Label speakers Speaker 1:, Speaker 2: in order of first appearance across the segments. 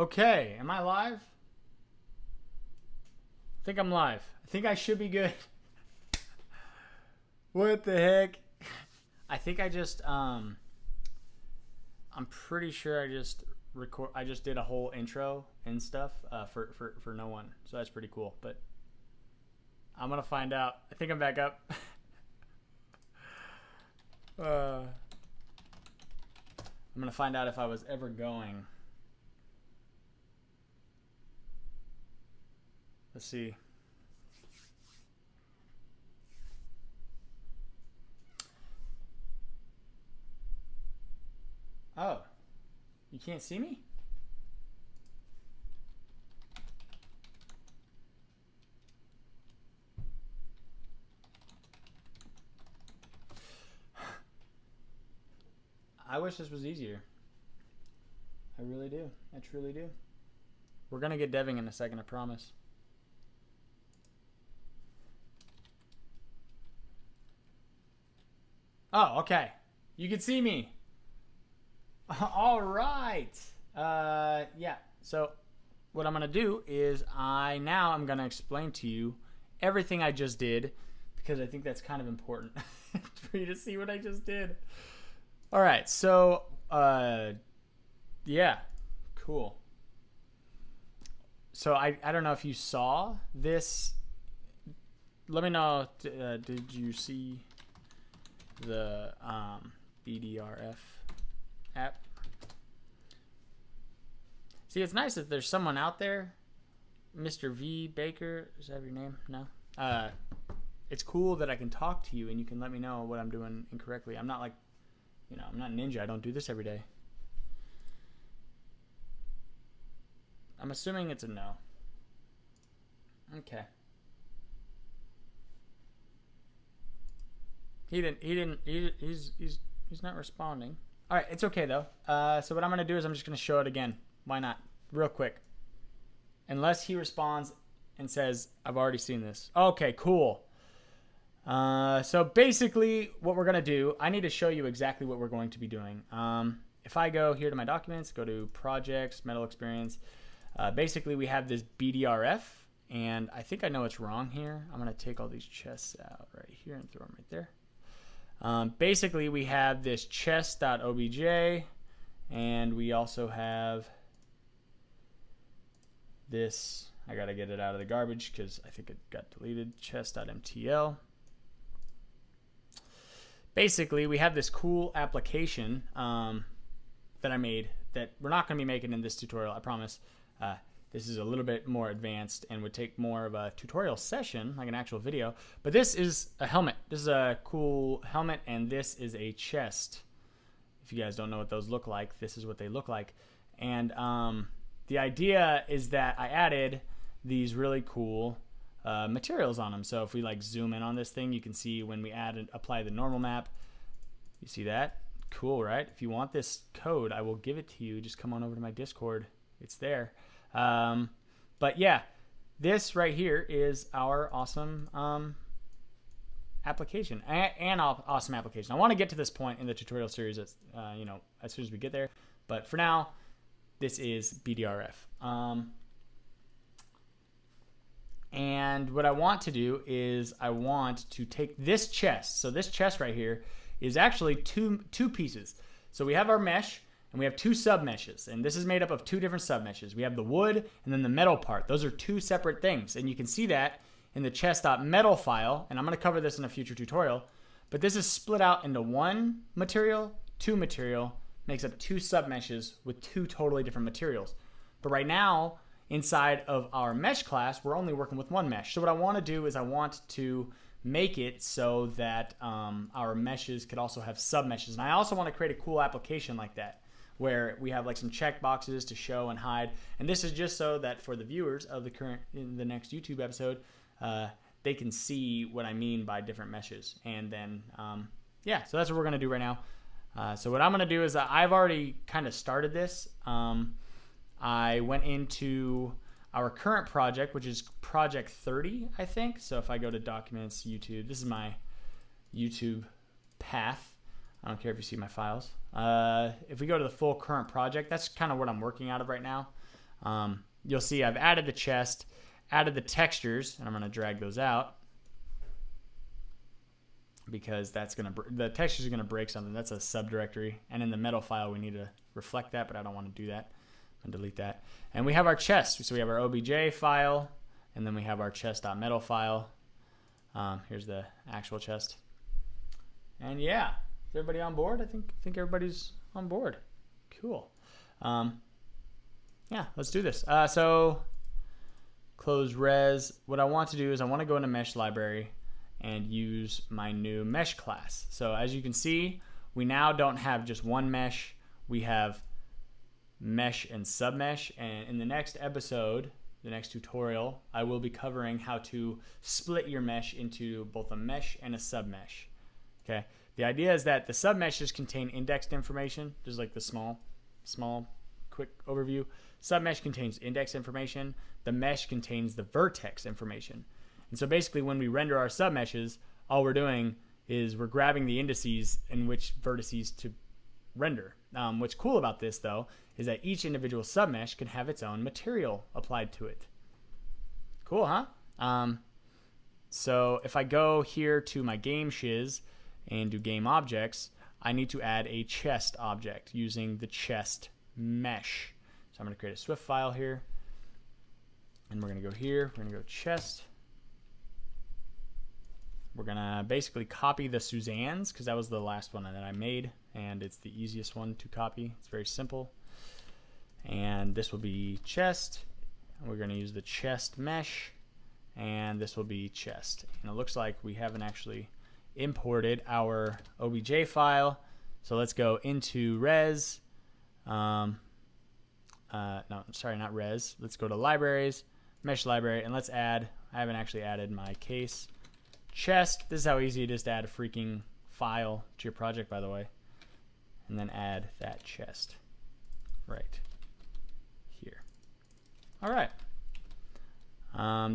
Speaker 1: Okay, am I live? I think I'm live. I think I should be good. What the heck? I think I just I'm pretty sure I just did a whole intro and stuff for no one. So that's pretty cool, but I'm going to find out. I think I'm back up. I'm going to find out if I was ever going. Let's see. Oh, you can't see me? I wish this was easier. I really do. I truly do. We're going to get deving in a second, I promise. Oh, okay. You can see me. All right. Yeah. So what I'm going to do is I'm going to explain to you everything I just did, because I think that's kind of important for you to see what I just did. All right. So, yeah, cool. So I don't know if you saw this. Let me know. Did you see the BDRF app? See, it's nice that there's someone out there. Mr. V Baker, is that your name? No. It's cool that I can talk to you and you can let me know what I'm doing incorrectly. I'm not like, I'm not ninja. I don't do this every day. I'm assuming it's a no. Okay. He's not responding. All right, it's okay though. So what I'm gonna do is I'm just gonna show it again. Why not? Real quick. Unless he responds and says, I've already seen this. Okay, cool. So basically what we're gonna do, I need to show you exactly what we're going to be doing. If I go here to my documents, go to projects, Mdl experience, basically we have this BDRF, and I think I know what's wrong here. I'm gonna take all these chests out right here and throw them right there. Basically, we have this chest.obj, and we also have this. I got to get it out of the garbage because I think it got deleted. Chest.mtl. Basically, we have this cool application that I made that we're not going to be making in this tutorial, I promise. This is a little bit more advanced and would take more of a tutorial session, like an actual video. But this is a helmet. This is a cool helmet, and this is a chest. If you guys don't know what those look like, this is what they look like. And the idea is that I added these really cool materials on them. So if we like zoom in on this thing, you can see when we add and apply the normal map. You see that? Cool, right? If you want this code, I will give it to you. Just come on over to my Discord. It's there. But yeah, this right here is our awesome application, and awesome application. I want to get to this point in the tutorial series as as soon as we get there, but for now this is BDRF. And what I want to do is I want to take this chest. So this chest right here is actually two pieces. So we have our mesh, and we have two sub-meshes, and this is made up of two different sub-meshes. We have the wood and then the metal part. Those are two separate things, and you can see that in the chest.metal file, and I'm going to cover this in a future tutorial, but this is split out into one material, two material, makes up two sub-meshes with two totally different materials. But right now, inside of our mesh class, we're only working with one mesh. So what I want to do is I want to make it so that our meshes could also have sub-meshes, and I also want to create a cool application like that, where we have like some check boxes to show and hide. And this is just so that for the viewers of the next YouTube episode, they can see what I mean by different meshes. And then, yeah, so that's what we're gonna do right now. So what I'm gonna do is I've already kind of started this. I went into our current project, which is project 30, I think. So if I go to documents, YouTube, this is my YouTube path. I don't care if you see my files. If we go to the full current project, that's kind of what I'm working out of right now. you'll see I've added the chest, added the textures, and I'm going to drag those out because the textures are going to break something. That's a subdirectory, and in the metal file we need to reflect that, but I don't want to do that. I'm going to delete that. And we have our chest. So we have our obj file, and then we have our chest.metal file. Here's the actual chest. And yeah, is everybody on board? I think everybody's on board. Cool. Yeah, let's do this. So close res. What I want to do is I want to go into mesh library and use my new mesh class. So as you can see, we now don't have just one mesh. We have mesh and submesh. And in the next episode, the next tutorial, I will be covering how to split your mesh into both a mesh and a submesh. Okay. The idea is that the submeshes contain indexed information, just like the small, quick overview. Submesh contains index information. The mesh contains the vertex information. And so basically when we render our submeshes, all we're doing is we're grabbing the indices in which vertices to render. What's cool about this though is that each individual submesh can have its own material applied to it. Cool, huh? So if I go here to my game shiz and do game objects, I need to add a chest object using the chest mesh. So I'm going to create a Swift file here, and we're going to go here, we're going to go chest. We're going to basically copy the Suzanne's because that was the last one that I made, and it's the easiest one to copy. It's very simple. And this will be chest, and we're going to use the chest mesh, and this will be chest. And it looks like we haven't actually imported our obj file, so let's go into res. No, sorry, not res. Let's go to libraries, mesh library, and let's add, I haven't actually added my case chest. This is how easy it is to add a freaking file to your project, by the way. And then add that chest right here. All right.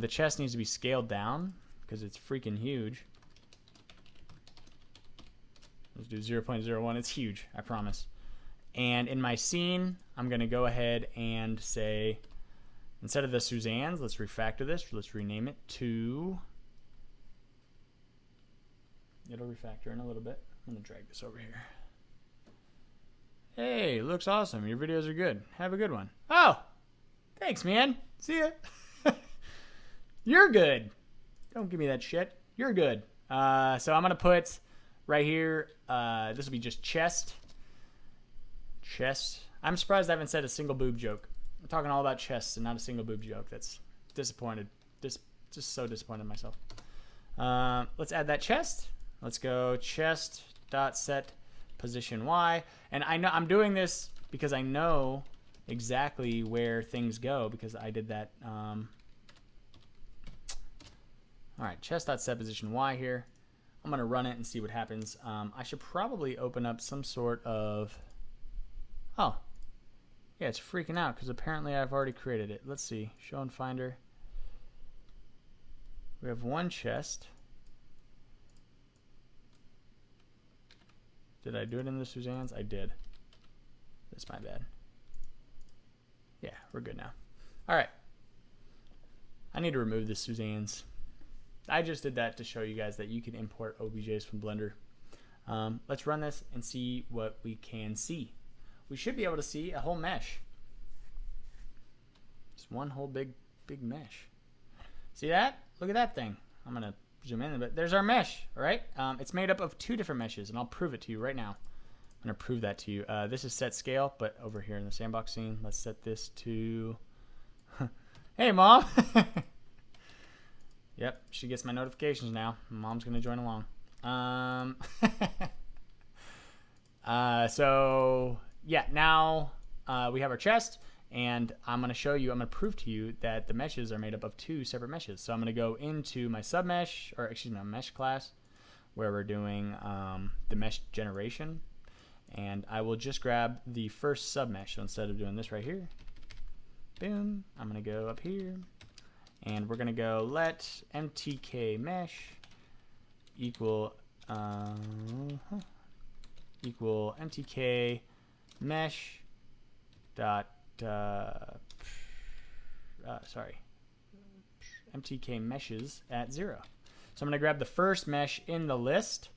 Speaker 1: The chest needs to be scaled down because it's freaking huge. Let's do 0.01. It's huge, I promise. And in my scene, I'm going to go ahead and say, instead of the Suzanne's, let's refactor this. Let's rename it to... It'll refactor in a little bit. I'm going to drag this over here. Hey, looks awesome. Your videos are good. Have a good one. Oh, thanks, man. See ya. You're good. Don't give me that shit. You're good. So I'm going to put right here, this will be just chest. Chest. I'm surprised I haven't said a single boob joke. I'm talking all about chests and not a single boob joke. That's disappointed. Just so disappointed in myself. Let's add that chest. Let's go chest.set position Y. And I know I'm doing this because I know exactly where things go because I did that. All right, chest.set position Y here. I'm going to run it and see what happens. I should probably open up some sort of... Oh, yeah, it's freaking out because apparently I've already created it. Let's see. Show and Finder. We have one chest. Did I do it in the Suzanne's? I did. That's my bad. Yeah, we're good now. All right. I need to remove the Suzanne's. I just did that to show you guys that you can import OBJs from Blender. Let's run this and see what we can see. We should be able to see a whole mesh. Just one whole big mesh. See that? Look at that thing. I'm going to zoom in a bit. There's our mesh, all right? It's made up of two different meshes, and I'll prove it to you right now. I'm going to prove that to you. This is set scale, but over here in the sandbox scene, let's set this to... Hey, Mom! Yep, she gets my notifications now. Mom's going to join along. So, yeah, now we have our chest, and I'm going to show you, I'm going to prove to you that the meshes are made up of two separate meshes. So I'm going to go into my submesh, or excuse me, my mesh class, where we're doing the mesh generation, and I will just grab the first submesh. So instead of doing this right here, boom, I'm going to go up here. And we're going to go let mtk mesh equal mtk mesh dot MTK meshes at 0. So I'm going to grab the first mesh in the list.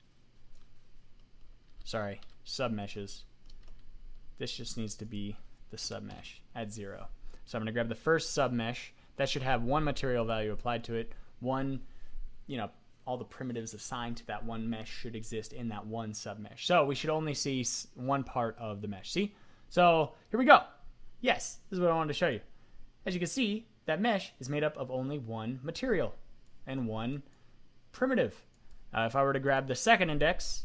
Speaker 1: Sorry, submeshes. This just needs to be the submesh at 0. So I'm going to grab the first submesh. That should have one material value applied to it. One, all the primitives assigned to that one mesh should exist in that one submesh. So we should only see one part of the mesh. See? So here we go. Yes, this is what I wanted to show you. As you can see, that mesh is made up of only one material and one primitive. If I were to grab the second index,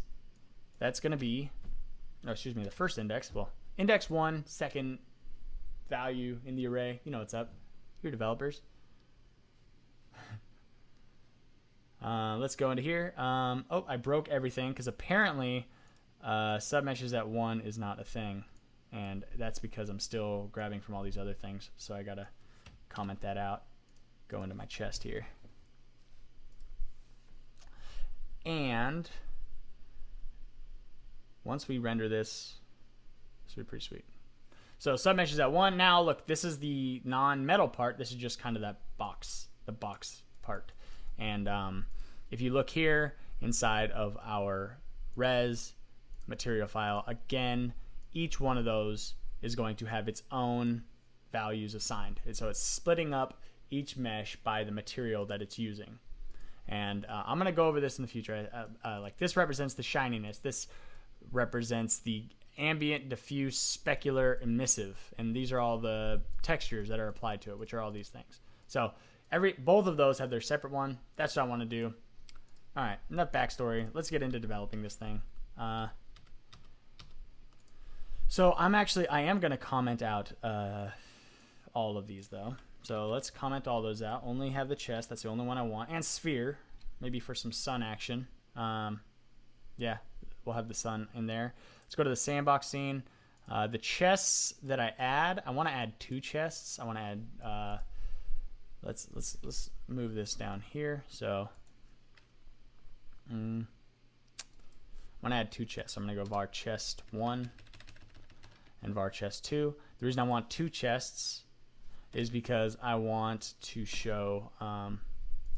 Speaker 1: that's going to be, the first index. Well, index 1, second value in the array. You know what's up. You're developers. Let's go into here. Oh, I broke everything because apparently submeshes at 1 is not a thing. And that's because I'm still grabbing from all these other things. So I got to comment that out. Go into my chest here. And once we render this will be pretty sweet. So submeshes at 1. Now look, this is the non-metal part. This is just kind of that box, the box part. And if you look here inside of our res material file, again, each one of those is going to have its own values assigned. And so it's splitting up each mesh by the material that it's using. And I'm going to go over this in the future. Like this represents the shininess. This represents the ambient, diffuse, specular, emissive. And these are all the textures that are applied to it, which are all these things. So both of those have their separate one. That's what I want to do. All right, enough backstory. Let's get into developing this thing. So I am going to comment out all of these though. So let's comment all those out. Only have the chest. That's the only one I want. And sphere, maybe for some sun action. Yeah, we'll have the sun in there. Let's go to the sandbox scene. The chests that I want to add 2 chests. I want to add. Let's move this down here. So I'm gonna add 2 chests. I'm gonna go var chest 1 and var chest 2. The reason I want 2 chests is because I want to show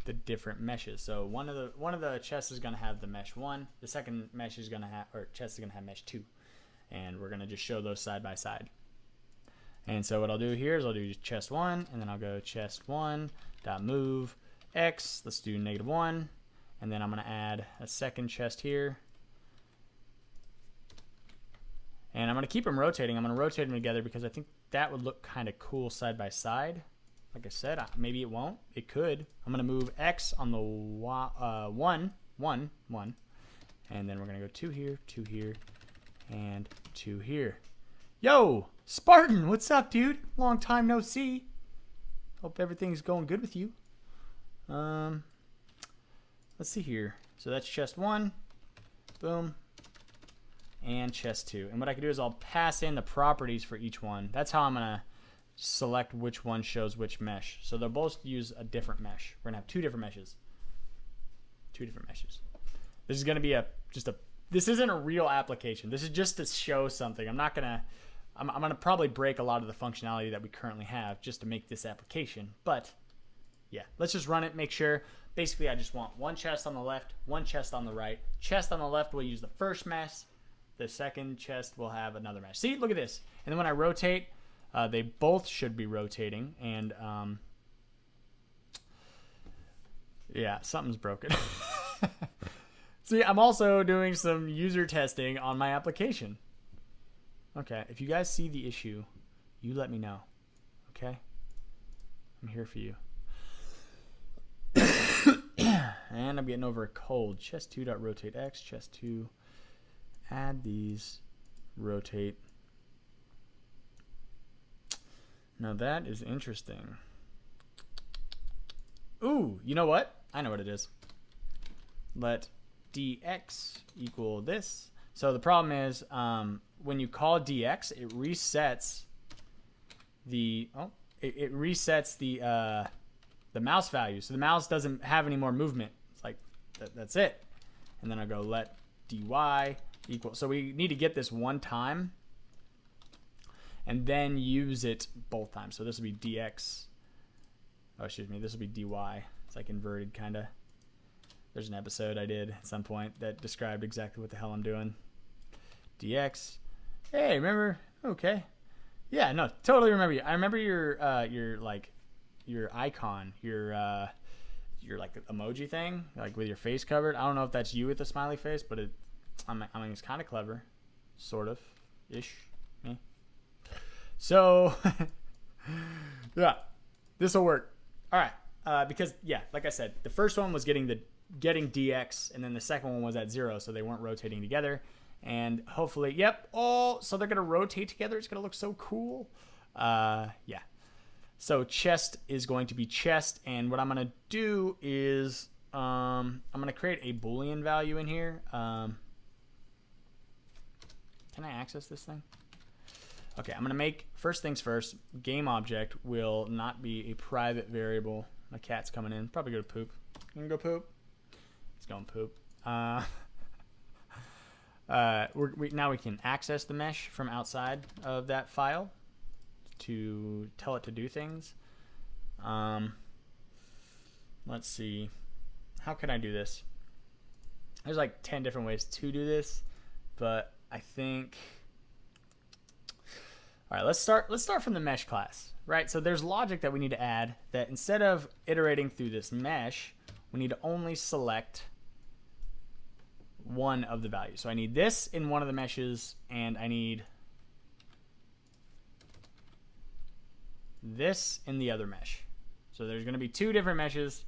Speaker 1: the different meshes. So one of the chests is gonna have the mesh 1. The second mesh is gonna have, or chest is gonna have mesh 2, and we're gonna just show those side by side. And so what I'll do here is I'll do chest 1, and then I'll go chest 1 dot move x. Let's do -1, and then I'm gonna add a second chest here. And I'm going to keep them rotating. I'm going to rotate them together because I think that would look kind of cool side by side. Like I said, maybe it won't. It could. I'm going to move X on the 1, 1, 1. And then we're going to go 2 here, and 2 here. Yo, Spartan, what's up, dude? Long time no see. Hope everything's going good with you. Let's see here. So that's chest 1. Boom. And chest 2. And what I can do is I'll pass in the properties for each one. That's how I'm going to select which one shows which mesh. So they'll both use a different mesh. We're going to have 2 different meshes. 2 different meshes. This is going to be this isn't a real application. This is just to show something. I'm going to probably break a lot of the functionality that we currently have just to make this application. But yeah, let's just run it, make sure. Basically, I just want 1 chest on the left, 1 chest on the right. Chest on the left will use the first mesh. The second chest will have another mesh. See, look at this. And then when I rotate, they both should be rotating. And yeah, something's broken. See, I'm also doing some user testing on my application. Okay, if you guys see the issue, you let me know. Okay? I'm here for you. And I'm getting over a cold. Chest 2.rotate x, chest 2. Add these, rotate. Now that is interesting. Ooh, you know what? I know what it is. Let dx equal this. So the problem is when you call dx, it resets the the mouse value. So the mouse doesn't have any more movement. It's like that's it. And then I go let dy equal. So we need to get this one time and then use it both times. So this will be dx Oh, excuse me. This will be dy. It's like inverted, kind of. There's an episode I did at some point that described exactly what the hell I'm doing. dx. Hey, remember? Okay. Yeah, no, totally remember you. I remember your icon, your like emoji thing, like with your face covered. I don't know if that's you with the smiley face, but I mean, it's kind of clever, sort of, ish. Me. So, yeah, this will work. All right, because yeah, like I said, the first one was getting dx, and then the second one was at 0, so they weren't rotating together. And hopefully, yep. Oh, so they're gonna rotate together. It's gonna look so cool. Yeah. So chest is going to be chest, and what I'm gonna do is I'm gonna create a Boolean value in here. Can I access this thing? Okay, I'm gonna make, first things first, game object will not be a private variable. My cat's coming in. Probably go to poop. You can go poop. He's going poop. Now we can access the mesh from outside of that file to tell it to do things. Let's see. How can I do this? There's like 10 different ways to do this, but I think... All right, let's start from the mesh class, right? So there's logic that we need to add that instead of iterating through this mesh, we need to only select one of the values. So I need this in one of the meshes, and I need this in the other mesh. So there's going to be two different meshes,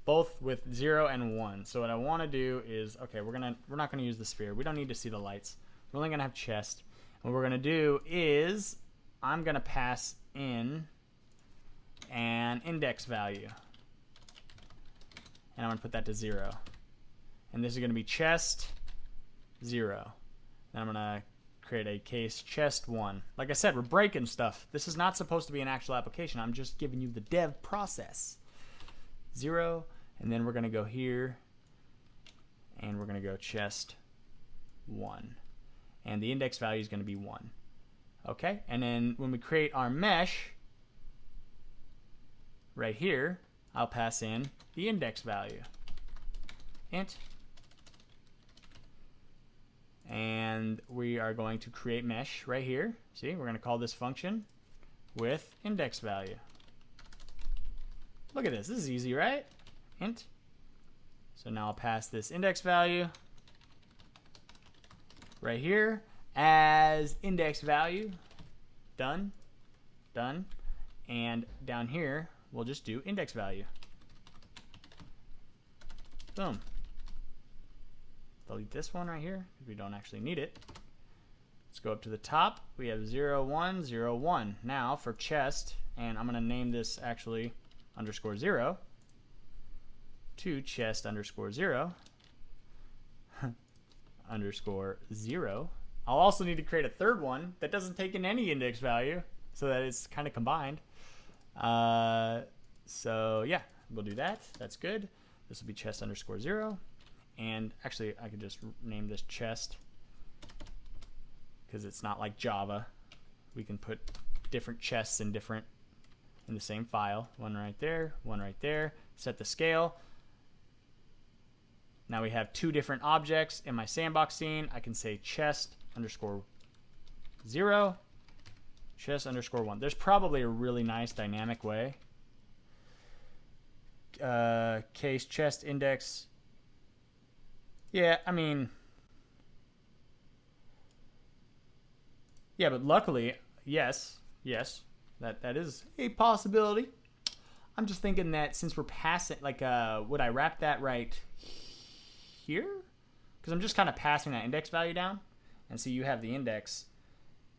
Speaker 1: both with 0 and 1. So what I want to do is, okay, we're not going to use the sphere. We don't need to see the lights. We're only going to have chest. What we're going to do is I'm going to pass in an index value, and I'm going to put that to 0. And this is going to be chest 0. Then I'm going to create a case chest 1. Like I said, we're breaking stuff. This is not supposed to be an actual application. I'm just giving you the dev process. 0, and then we're going to go here, and we're going to go chest 1. And the index value is going to be 1. Okay, and then when we create our mesh, right here, I'll pass in the index value. Int. And we are going to create mesh right here. See, we're going to call this function with index value. Look at this. This is easy, right? Int. So now I'll pass this index value right here as index value. Done. Done. And down here, we'll just do index value. Boom. Delete this one right here because we don't actually need it. Let's go up to the top. We have 0, 1, 0, 1. Now for chest, and I'm going to name this actually underscore 0 to chest underscore 0 underscore 0. I'll also need to create a third one that doesn't take in any index value so that it's kind of combined. So yeah, we'll do that. That's good. This will be chest underscore 0. And actually, I could just name this chest because it's not like Java. We can put different chests in the same file. One right there, one right there. Set the scale. Now we have two different objects in my sandbox scene. I can say chest underscore 0, chest underscore 1. There's probably a really nice dynamic way. Case chest index. Yeah, I mean, yeah, but luckily, yes, that is a possibility. I'm just thinking that since we're passing, like, would I wrap that right here? Because I'm just kind of passing that index value down, and so you have the index,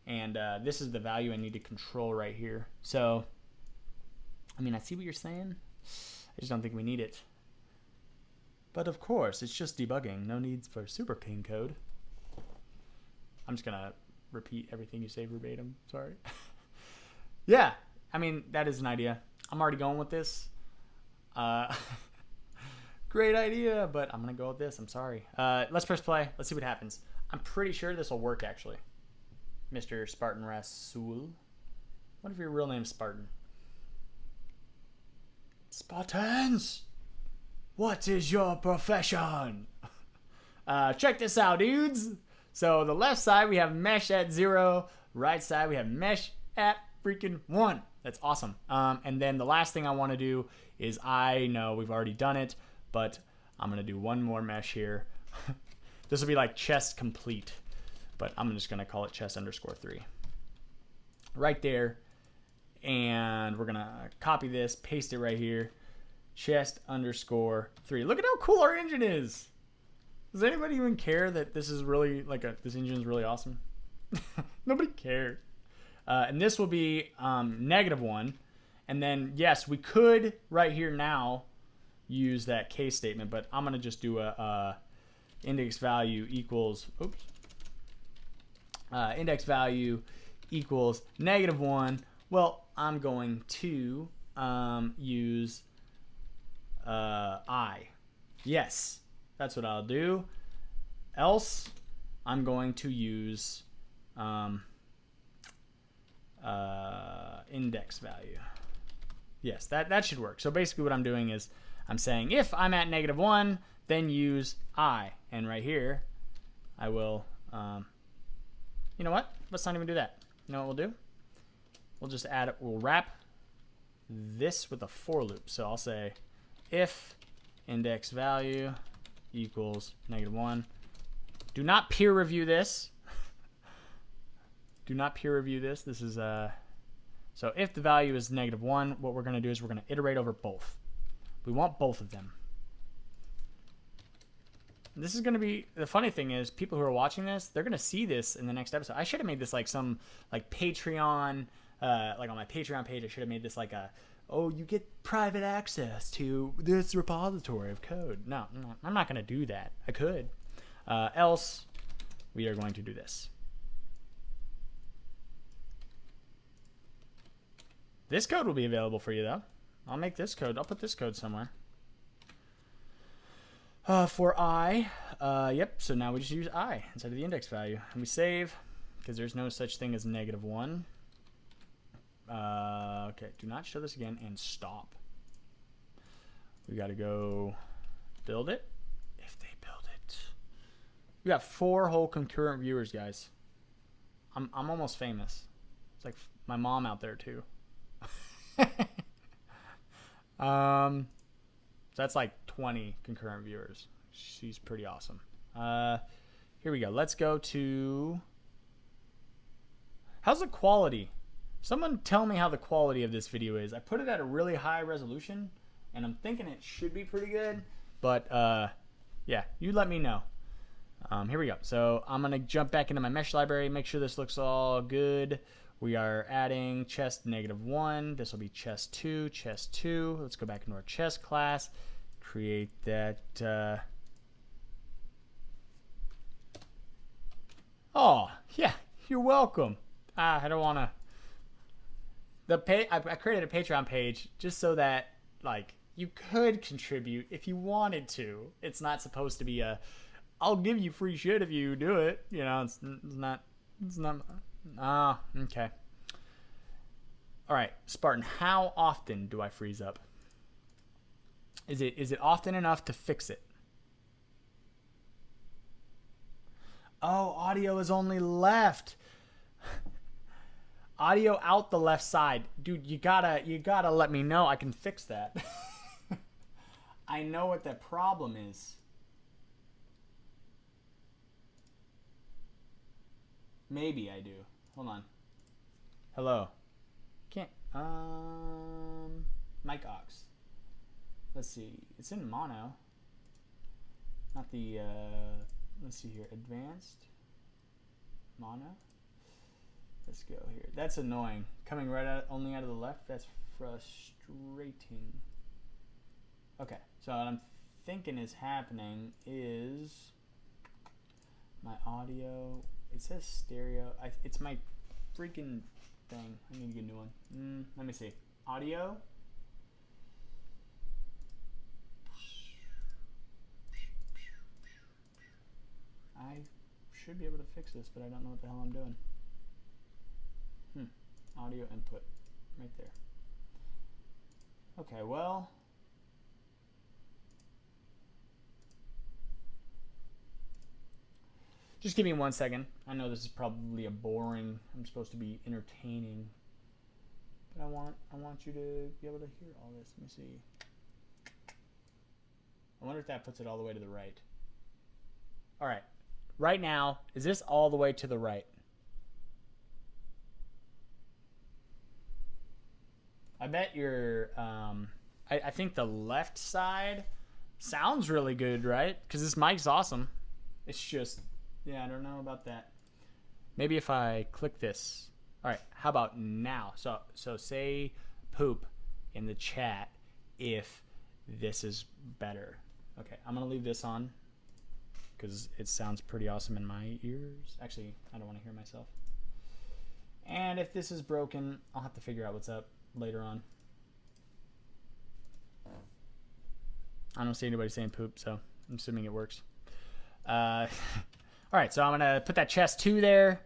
Speaker 1: and this is the value I need to control right here. So, I mean, I see what you're saying. I just don't think we need it. But of course, it's just debugging. No needs for super clean code. I'm just going to repeat everything you say verbatim. Sorry. Yeah, I mean, that is an idea. I'm already going with this. Great idea, but I'm going to go with this. I'm sorry. Let's press play. Let's see what happens. I'm pretty sure this will work, actually. Mr. Spartan Rasul. What if your real name's Spartan? Spartans, what is your profession? Check this out, dudes. So the left side we have mesh at 0. Right side we have mesh at freaking 1. That's awesome. And then the last thing I want to do is, I know we've already done it, but I'm going to do one more mesh here. This will be like chest complete, but I'm just going to call it chest_3. Right there. And we're going to copy this, paste it right here. Chest_3. Look at how cool our engine is. Does anybody even care that this is really like this engine is really awesome? Nobody cares. And this will be -1. And then, yes, we could right here now use that case statement, but I'm going to just do a index value equals, index value equals -1. Well, I'm going to use I. Yes, that's what I'll do. Else, I'm going to use index value. Yes, that should work. So basically what I'm doing is I'm saying if I'm at -1, then use I. And right here, I will, you know what? Let's not even do that. You know what we'll do? We'll just add it. We'll wrap this with a for loop. So I'll say if index value equals -1. Do not peer review this. Do not peer review this. This is so if the value is -1, what we're going to do is we're going to iterate over both. We want both of them. This is going to be, the funny thing is, people who are watching this, they're going to see this in the next episode. I should have made this like some like Patreon, like on my Patreon page, I should have made this like a, oh, you get private access to this repository of code. No, I'm not going to do that. I could. Else, we are going to do this. This code will be available for you, though. I'll make this code. I'll put this code somewhere. For I, yep, so now we just use I instead of the index value. And we save, because there's no such thing as -1. Okay, do not show this again, and stop. We got to go build it. If they build it. We got 4 whole concurrent viewers, guys. I'm almost famous. It's like my mom out there, too. So that's like 20 concurrent viewers. She's pretty awesome. Here we go. Let's go to, how's the quality? Someone tell me how the quality of this video is. I put it at a really high resolution, and I'm thinking it should be pretty good. But yeah, you let me know. Here we go. So I'm gonna jump back into my mesh library, make sure this looks all good. We are adding chest -1. This will be chest 2, chest 2. Let's go back into our chest class. Create that. Oh, yeah, you're welcome. I don't want to. I created a Patreon page just so that, like, you could contribute if you wanted to. It's not supposed to be a, I'll give you free shit if you do it. You know, it's not. Ah, okay. All right, Spartan, how often do I freeze up? Is it often enough to fix it? Oh, audio is only left. Audio out the left side. Dude, you gotta let me know. I can fix that. I know what the problem is. Maybe I do. Hold on. Hello. Can't. Mic aux. Let's see. It's in mono. Not the. Let's see here. Advanced. Mono. Let's go here. That's annoying. Coming right out, only out of the left. That's frustrating. Okay. So what I'm thinking is happening is my audio. It says stereo. It's my freaking thing. I need to get a new one. Let me see. Audio. I should be able to fix this, but I don't know what the hell I'm doing. Audio input. Right there. Okay, well, Just give me 1 second. I know this is probably a boring. I'm supposed to be entertaining, but I want you to be able to hear all this. Let me see. I wonder if that puts it all the way to the right. All right. Right now, is this all the way to the right? I bet you're, I think the left side sounds really good, right? Because this mic's awesome. It's just, yeah, I don't know about that. Maybe if I click this. All right, how about now? So say poop in the chat if this is better. Okay, I'm going to leave this on because it sounds pretty awesome in my ears. Actually, I don't want to hear myself. And if this is broken, I'll have to figure out what's up later on. I don't see anybody saying poop, so I'm assuming it works. All right, so I'm going to put that chest 2 there.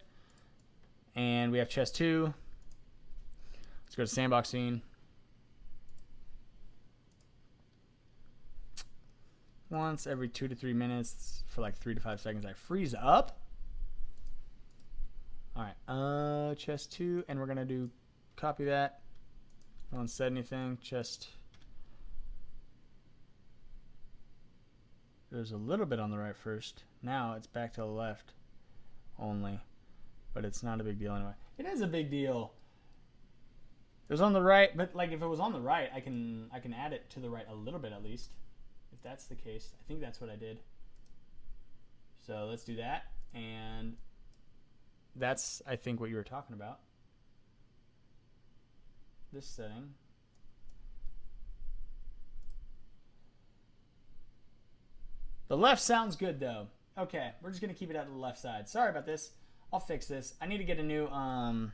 Speaker 1: And we have chest 2. Let's go to sandbox scene. Once every 2 to 3 minutes for like 3 to 5 seconds, I freeze up. All right, chest 2, and we're going to do copy that. No one said anything, chest. There's a little bit on the right first. Now it's back to the left only, but it's not a big deal anyway. It is a big deal. It was on the right, but like if it was on the right, I can add it to the right a little bit at least. If that's the case, I think that's what I did. So let's do that, and that's I think what you were talking about. This setting. The left sounds good though. Okay, we're just gonna keep it at the left side. Sorry about this. I'll fix this. I need to get a new one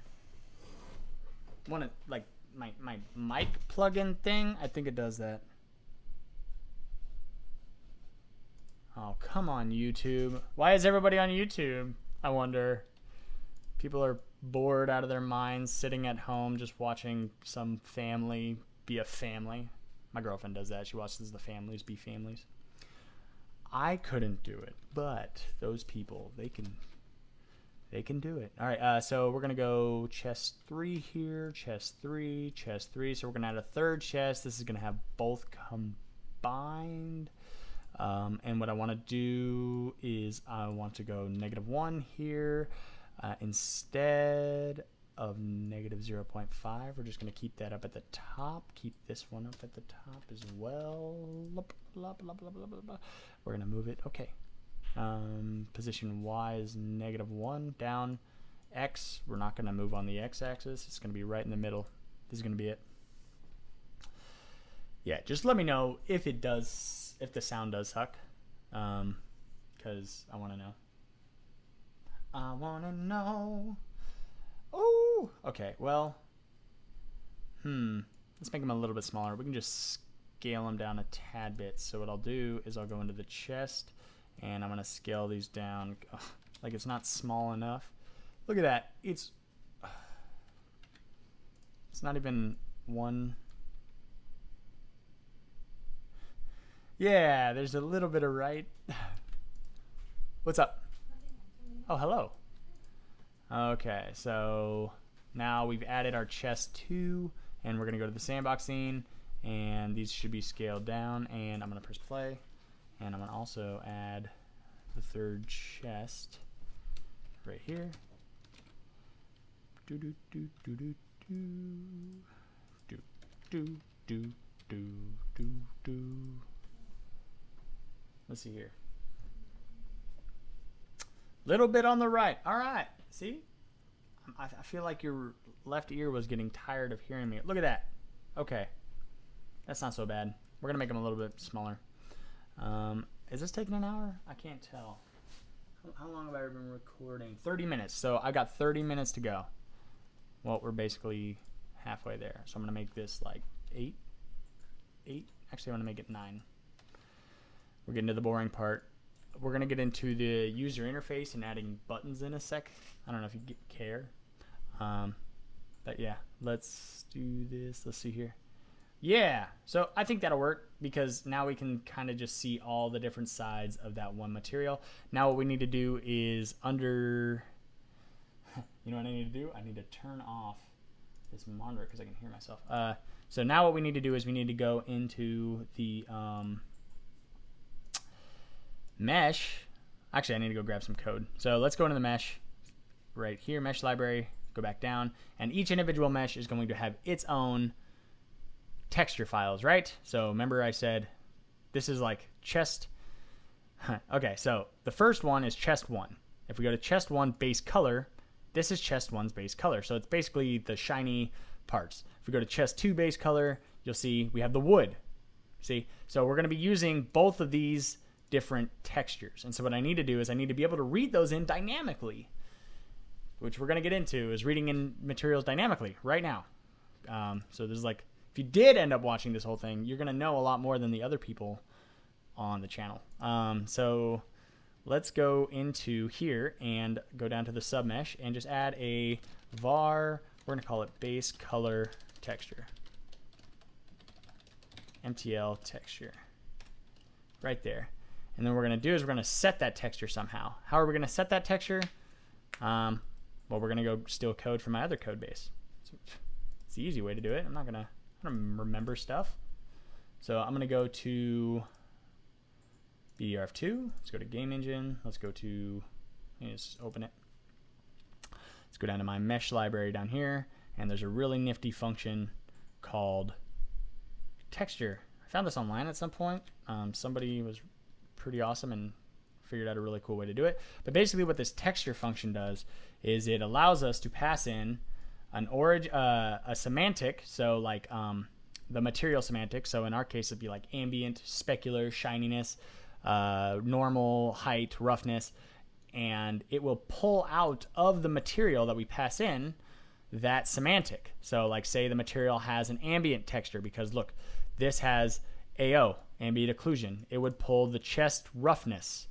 Speaker 1: of like my mic plug-in thing. I think it does that. Oh, come on, YouTube. Why is everybody on YouTube? I wonder. People are bored out of their minds, sitting at home, just watching some family be a family. My girlfriend does that. She watches the families be families. I couldn't do it, but those people, they can do it. All right, so we're going to go chest 3 here, chest 3, chest 3. So we're going to add a third chest. This is going to have both combined. And what I want to do is I want to go -1 here instead of -0.5. We're just going to keep that up at the top. Keep this one up at the top as well. Blah, blah, blah, blah, blah, blah. We're going to move it. Okay. Position Y is -1 down. X, we're not going to move on the x-axis. It's going to be right in the middle. This is going to be it. Yeah, just let me know if it does, if the sound does suck, because I want to know. I want to know. Oh, okay. Well, let's make them a little bit smaller. We can just scale them down a tad bit. So what I'll do is I'll go into the chest, and I'm going to scale these down. Ugh, like it's not small enough. Look at that. It's not even one. Yeah, there's a little bit of right. What's up? Oh, hello. Okay, so now we've added our chest 2, and we're going to go to the sandbox scene, and these should be scaled down, and I'm going to press play, and I'm going to also add the third chest right here. Do do do do do do do do do do do. Let's see here. Little bit on the right. All right. See? I feel like your left ear was getting tired of hearing me. Look at that. Okay. That's not so bad. We're going to make them a little bit smaller. Is this taking an hour? I can't tell. How long have I been recording? 30 minutes. So I've got 30 minutes to go. Well, we're basically halfway there. So I'm going to make this like 8. Actually, I want to make it 9. We're getting to the boring part. We're going to get into the user interface and adding buttons in a sec. I don't know if you care. But yeah, let's do this. Let's see here. Yeah, so I think that'll work because now we can kind of just see all the different sides of that one material. Now what we need to do is under, you know what I need to do? I need to turn off this monitor because I can hear myself. So now what we need to do is we need to go into the mesh. Actually, I need to go grab some code. So let's go into the mesh right here, mesh library, go back down, and each individual mesh is going to have its own texture files, right? So remember I said this is like chest. Okay, so the first one is chest 1. If we go to chest 1 base color, this is chest 1's base color. So it's basically the shiny parts. If we go to chest 2 base color, you'll see we have the wood. See? So we're going to be using both of these different textures. And so what I need to do is I need to be able to read those in dynamically, which we're going to get into is reading in materials dynamically right now. So this is like, if you did end up watching this whole thing, you're going to know a lot more than the other people on the channel. So let's go into here and go down to the submesh and just add a var. We're going to call it base color texture. MTL texture. Right there. And then what we're going to do is we're going to set that texture somehow. How are we going to set that texture? Well, we're going to go steal code from my other code base. It's the easy way to do it. I'm not going to remember stuff. So I'm going to go to BDRF2. Let's go to GameEngine. Let's go to, just open it. Let's go down to my mesh library down here. And there's a really nifty function called texture. I found this online at some point. Somebody was pretty awesome and figured out a really cool way to do it. But basically what this texture function does is it allows us to pass in an origin, a semantic, so like the material semantic. So in our case, it'd be like ambient, specular, shininess, normal, height, roughness, and it will pull out of the material that we pass in that semantic. So like say the material has an ambient texture because look, this has AO, ambient occlusion. It would pull the chest roughness.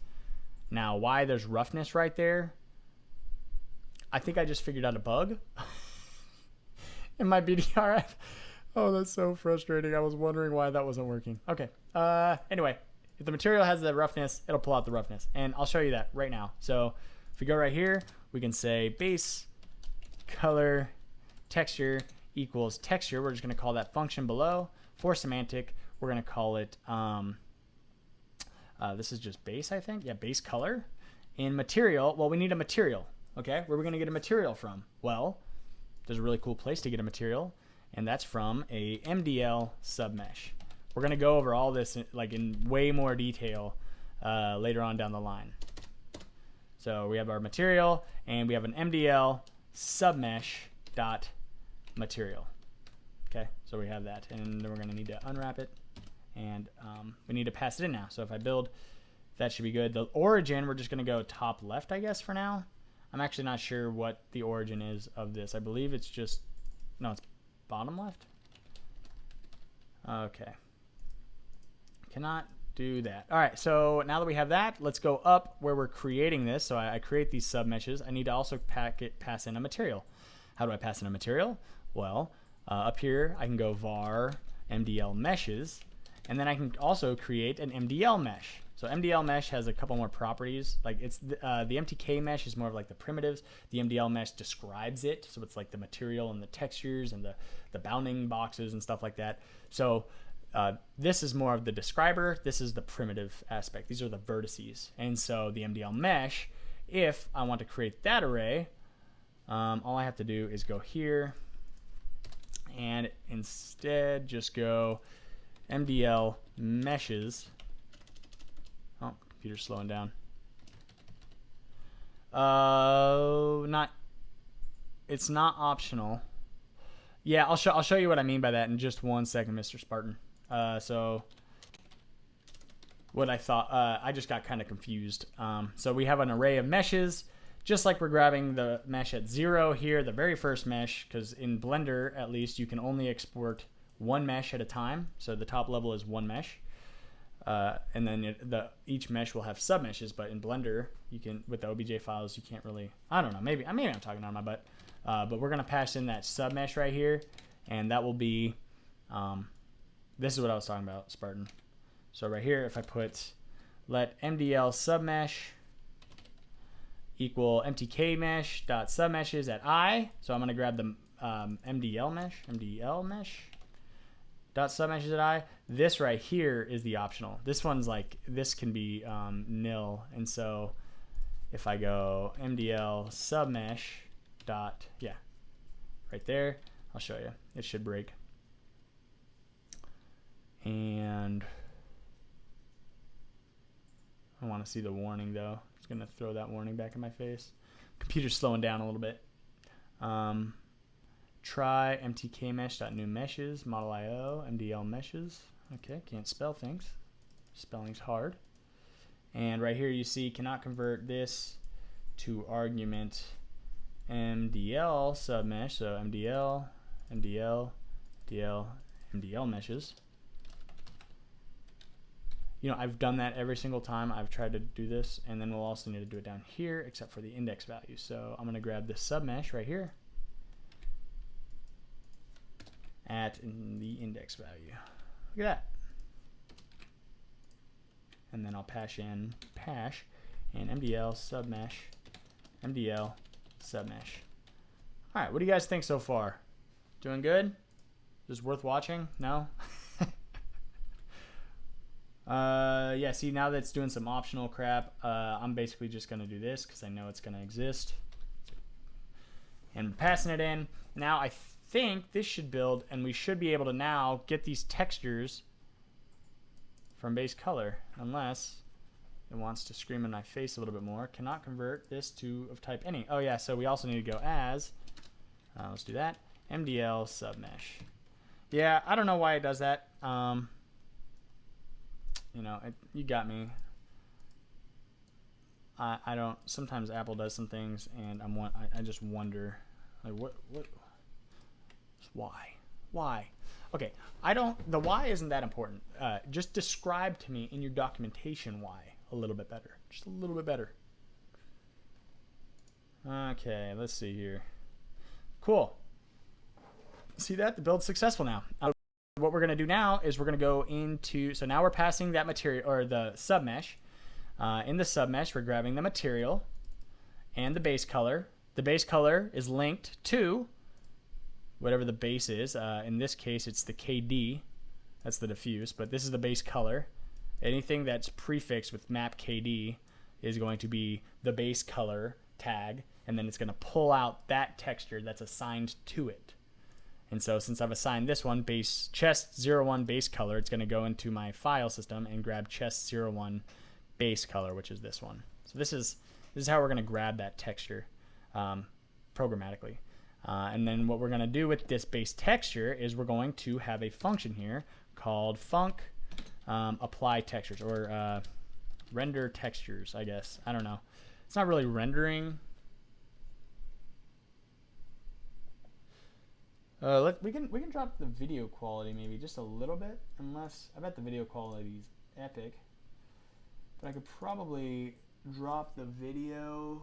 Speaker 1: Now why there's roughness right there, I think I just figured out a bug in my BDRF. Oh, that's so frustrating. I was wondering why that wasn't working. Okay. Anyway, if the material has the roughness, it'll pull out the roughness. And I'll show you that right now. So if we go right here, we can say base color texture equals texture. We're just going to call that function below. For semantic, we're going to call it, this is just base, I think. Yeah, base color. In material, well, we need a material. Okay, where are we going to get a material from? Well, there's a really cool place to get a material, and that's from a MDL submesh. We're going to go over all this like in way more detail later on down the line. So we have our material, and we have an MDL submesh dot material. Okay, so we have that, and then we're going to need to unwrap it, and we need to pass it in now. So if I build, that should be good. The origin, we're just going to go top left, I guess, for now. I'm actually not sure what the origin is of this. I believe it's just, no, it's bottom left. Okay. Cannot do that. All right, so now that we have that, let's go up where we're creating this. So I create these submeshes. I need to also pass in a material. How do I pass in a material? Well, up here, I can go var Mdl meshes, and then I can also create an Mdl mesh. So Mdl mesh has a couple more properties. Like it's the MTK mesh is more of like the primitives. The Mdl mesh describes it, so it's like the material and the textures and the bounding boxes and stuff like that. So this is more of the describer. This is the primitive aspect. These are the vertices. And so the Mdl mesh, if I want to create that array, all I have to do is go here and instead just go Mdl meshes. Oh, computer's slowing down. It's not optional. Yeah, I'll show you what I mean by that in just 1 second, Mr. Spartan. So what I thought, I just got kind of confused. So we have an array of meshes, just like we're grabbing the mesh at 0 here, the very first mesh, because in Blender, at least, you can only export one mesh at a time. So the top level is one mesh. And then each mesh will have submeshes, but in Blender, you can, with the OBJ files, you can't really, I don't know, maybe I'm talking out of my butt, but we're going to pass in that submesh right here, and that will be This is what I was talking about, Spartan. So right here, if I put let MDL submesh equal MTK mesh dot submeshes at I. So I'm going to grab the MDL mesh dot submeshes at I. This right here is the optional. This one's like, this can be nil. And so if I go MDL submesh dot, yeah, right there, I'll show you. It should break. And I want to see the warning though. It's going to throw that warning back in my face. Computer's slowing down a little bit. Try mtk mesh.new meshes, model IO, MDL meshes. Okay, can't spell things. Spelling's hard. And right here you see cannot convert this to argument MDL submesh. So MDL, MDL, DL, MDL meshes. You know, I've done that every single time I've tried to do this, and then we'll also need to do it down here except for the index value. So I'm going to grab this submesh right here at the index value. Look at that. And then I'll pash in pash and MDL submesh, MDL submesh. All right, what do you guys think so far? Doing good? Is this worth watching? No? Yeah, see, now that it's doing some optional crap, I'm basically just going to do this because I know it's going to exist. And passing it in. Now I think this should build, and we should be able to now get these textures from base color, unless it wants to scream in my face a little bit more. Cannot convert this to of type any. Oh yeah, so we also need to go as, let's do that, MDL submesh. Yeah, I don't know why it does that. You know, you got me. I don't. Sometimes Apple does some things, and I just wonder, like, what, why? Okay, I don't. The why isn't that important. Just describe to me in your documentation why a little bit better, just a little bit better. Okay, let's see here. Cool. See that the build's successful now. What we're going to do now is we're going to go into, so now we're passing that material, or the submesh. In the submesh, we're grabbing the material and the base color. The base color is linked to whatever the base is. In this case, it's the KD. That's the diffuse, but this is the base color. Anything that's prefixed with map KD is going to be the base color tag, and then it's going to pull out that texture that's assigned to it. And so since I've assigned this one base chest 01 base color, it's going to go into my file system and grab chest 01 base color, which is this one. So this is how we're going to grab that texture programmatically. And then what we're going to do with this base texture is we're going to have a function here called func apply textures, or render textures, I guess. I don't know. It's not really rendering. We can drop the video quality maybe just a little bit, unless I bet the video quality is epic. But I could probably drop the video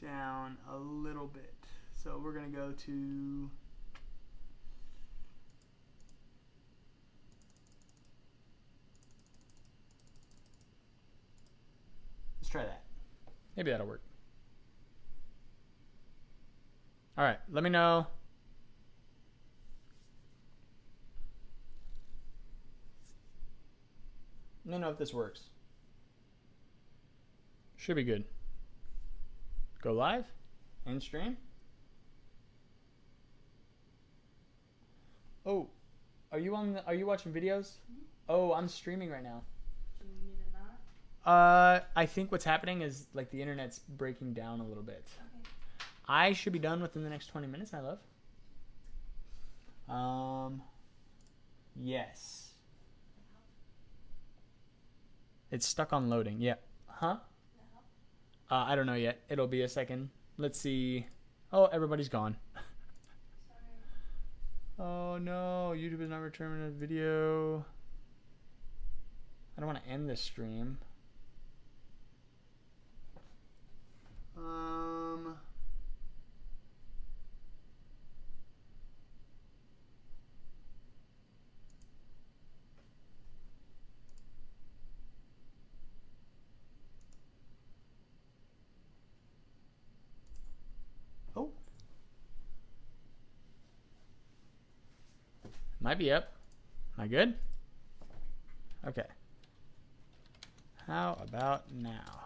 Speaker 1: down a little bit. So we're gonna go to let's try that. Maybe that'll work. All right, let me know. Let me know if this works. Should be good. Go live, end stream. Oh, are you watching videos? Mm-hmm. Oh, I'm streaming right now. Do you need it not? I think what's happening is like the internet's breaking down a little bit. Okay. I should be done within the next 20 minutes, my love. Yes. It's stuck on loading. Yeah. Huh? I don't know yet. It'll be a second. Let's see. Oh, everybody's gone. Sorry. Oh no, YouTube is not returning a video. I don't want to end this stream. Might be up. Am I good? Okay. How about now?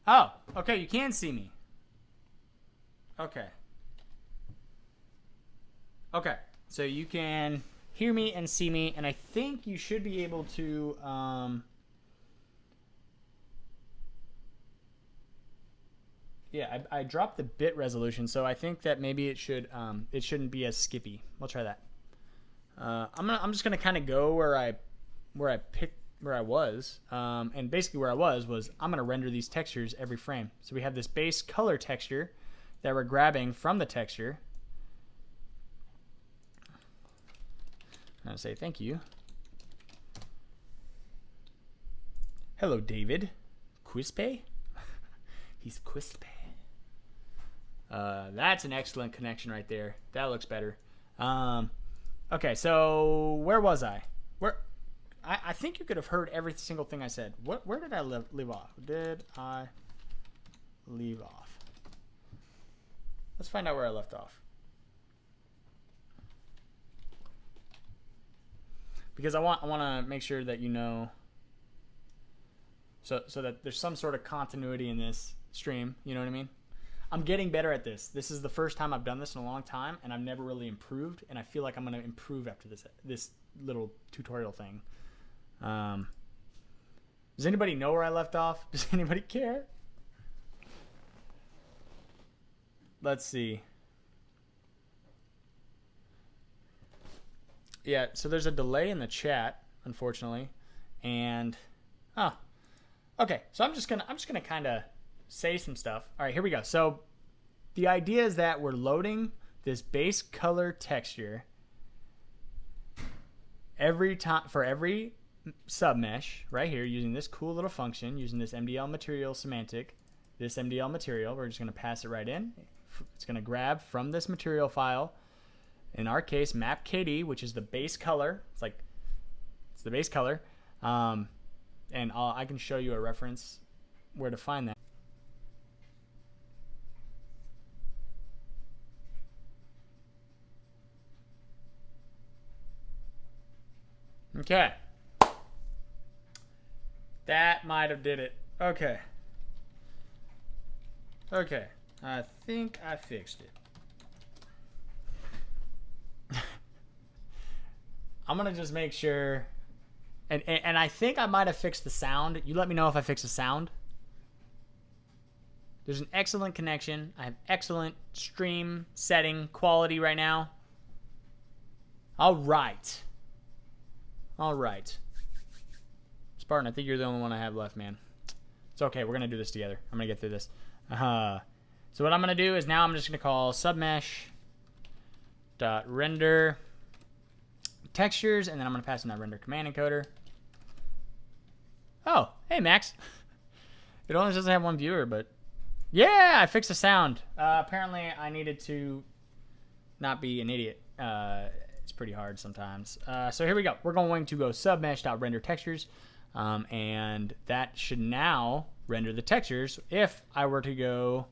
Speaker 1: Oh, okay, you can see me. Okay. Okay, so you can hear me and see me, and I think you should be able to, yeah, I dropped the bit resolution, so I think that maybe it shouldn't be as skippy. We'll try that. I'm just gonna kind of go where I was, and basically where I was I'm gonna render these textures every frame. So we have this base color texture that we're grabbing from the texture. I'm gonna say thank you. Hello, David. Quispe? He's Quispe. That's an excellent connection right there. That looks better. Okay, so where was I? I think you could have heard every single thing I said. Where did I leave off? Did I leave off? Let's find out where I left off. Because I want to make sure that you know, so that there's some sort of continuity in this stream. You know what I mean? I'm getting better at this. This is the first time I've done this in a long time, and I've never really improved. And I feel like I'm going to improve after this little tutorial thing. Does anybody know where I left off? Does anybody care? Let's see. Yeah, so there's a delay in the chat, unfortunately, and okay. So I'm just gonna kind of say some stuff. All right, here we go. So the idea is that we're loading this base color texture every time for every submesh right here, using this cool little function, using this Mdl material semantic. This Mdl material, we're just gonna pass it right in. It's gonna grab from this material file. In our case, map KD, which is the base color. It's the base color. And I can show you a reference where to find that. Okay. That might have did it. Okay. Okay. I think I fixed it. I'm gonna just make sure, and I think I might have fixed the sound. You let me know if I fix the sound. There's an excellent connection. I have excellent stream setting quality right now. All right. Spartan, I think you're the only one I have left, man. It's okay. We're gonna do this together. I'm gonna get through this. So what I'm gonna do is now I'm just gonna call submesh.render textures, and then I'm going to pass in that render command encoder. Oh, hey, Max. It only doesn't have one viewer, but yeah, I fixed the sound. Apparently, I needed to not be an idiot. It's pretty hard sometimes. So here we go. We're going to go submesh.render textures, and that should now render the textures. If I were to go,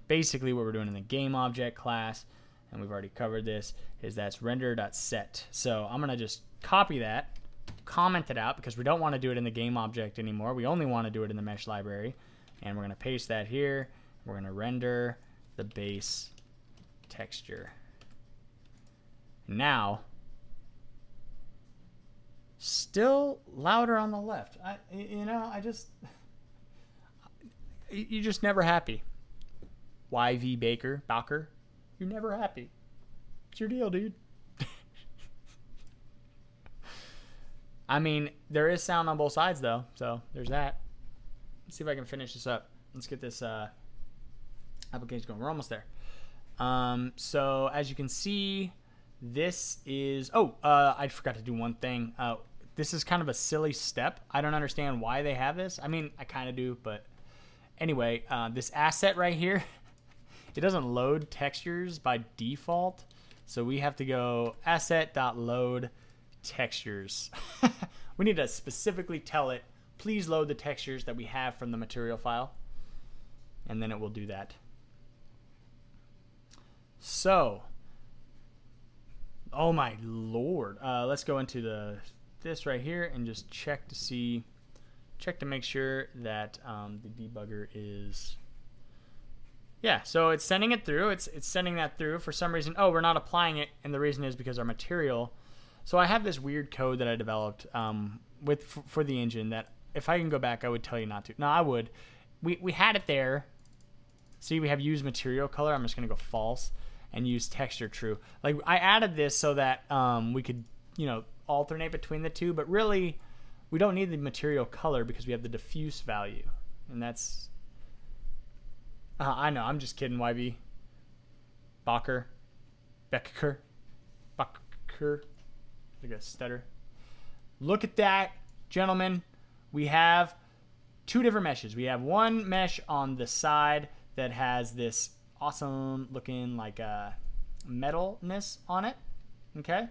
Speaker 1: basically what we're doing in the game object class, and we've already covered this, is that's render.set. So I'm going to just copy that, comment it out, because we don't want to do it in the game object anymore. We only want to do it in the mesh library. And we're going to paste that here. We're going to render the base texture. Now, still louder on the left. You're just never happy. YV Baker, you're never happy. It's your deal, dude. I mean, there is sound on both sides though, so there's that. Let's see if I can finish this up. Let's get this application going. We're almost there. So as you can see, this is, I forgot to do one thing. This is kind of a silly step. I don't understand why they have this. I mean, I kind of do, but anyway, this asset right here, it doesn't load textures by default. So we have to go asset.load textures. We need to specifically tell it, please load the textures that we have from the material file. And then it will do that. So, oh my lord. Let's go into this right here and just check to make sure that the debugger is, yeah, so it's sending it through. It's sending that through. For some reason, we're not applying it, and the reason is because our material. So I have this weird code that I developed for the engine that if I can go back, I would tell you not to. No, I would. We had it there. See, we have use material color. I'm just going to go false and use texture true. Like, I added this so that we could, alternate between the two, but really we don't need the material color because we have the diffuse value. And that's, I know, I'm just kidding, YB. Becker. I got a stutter. Look at that, gentlemen. We have two different meshes. We have one mesh on the side that has this awesome looking like metalness on it, okay?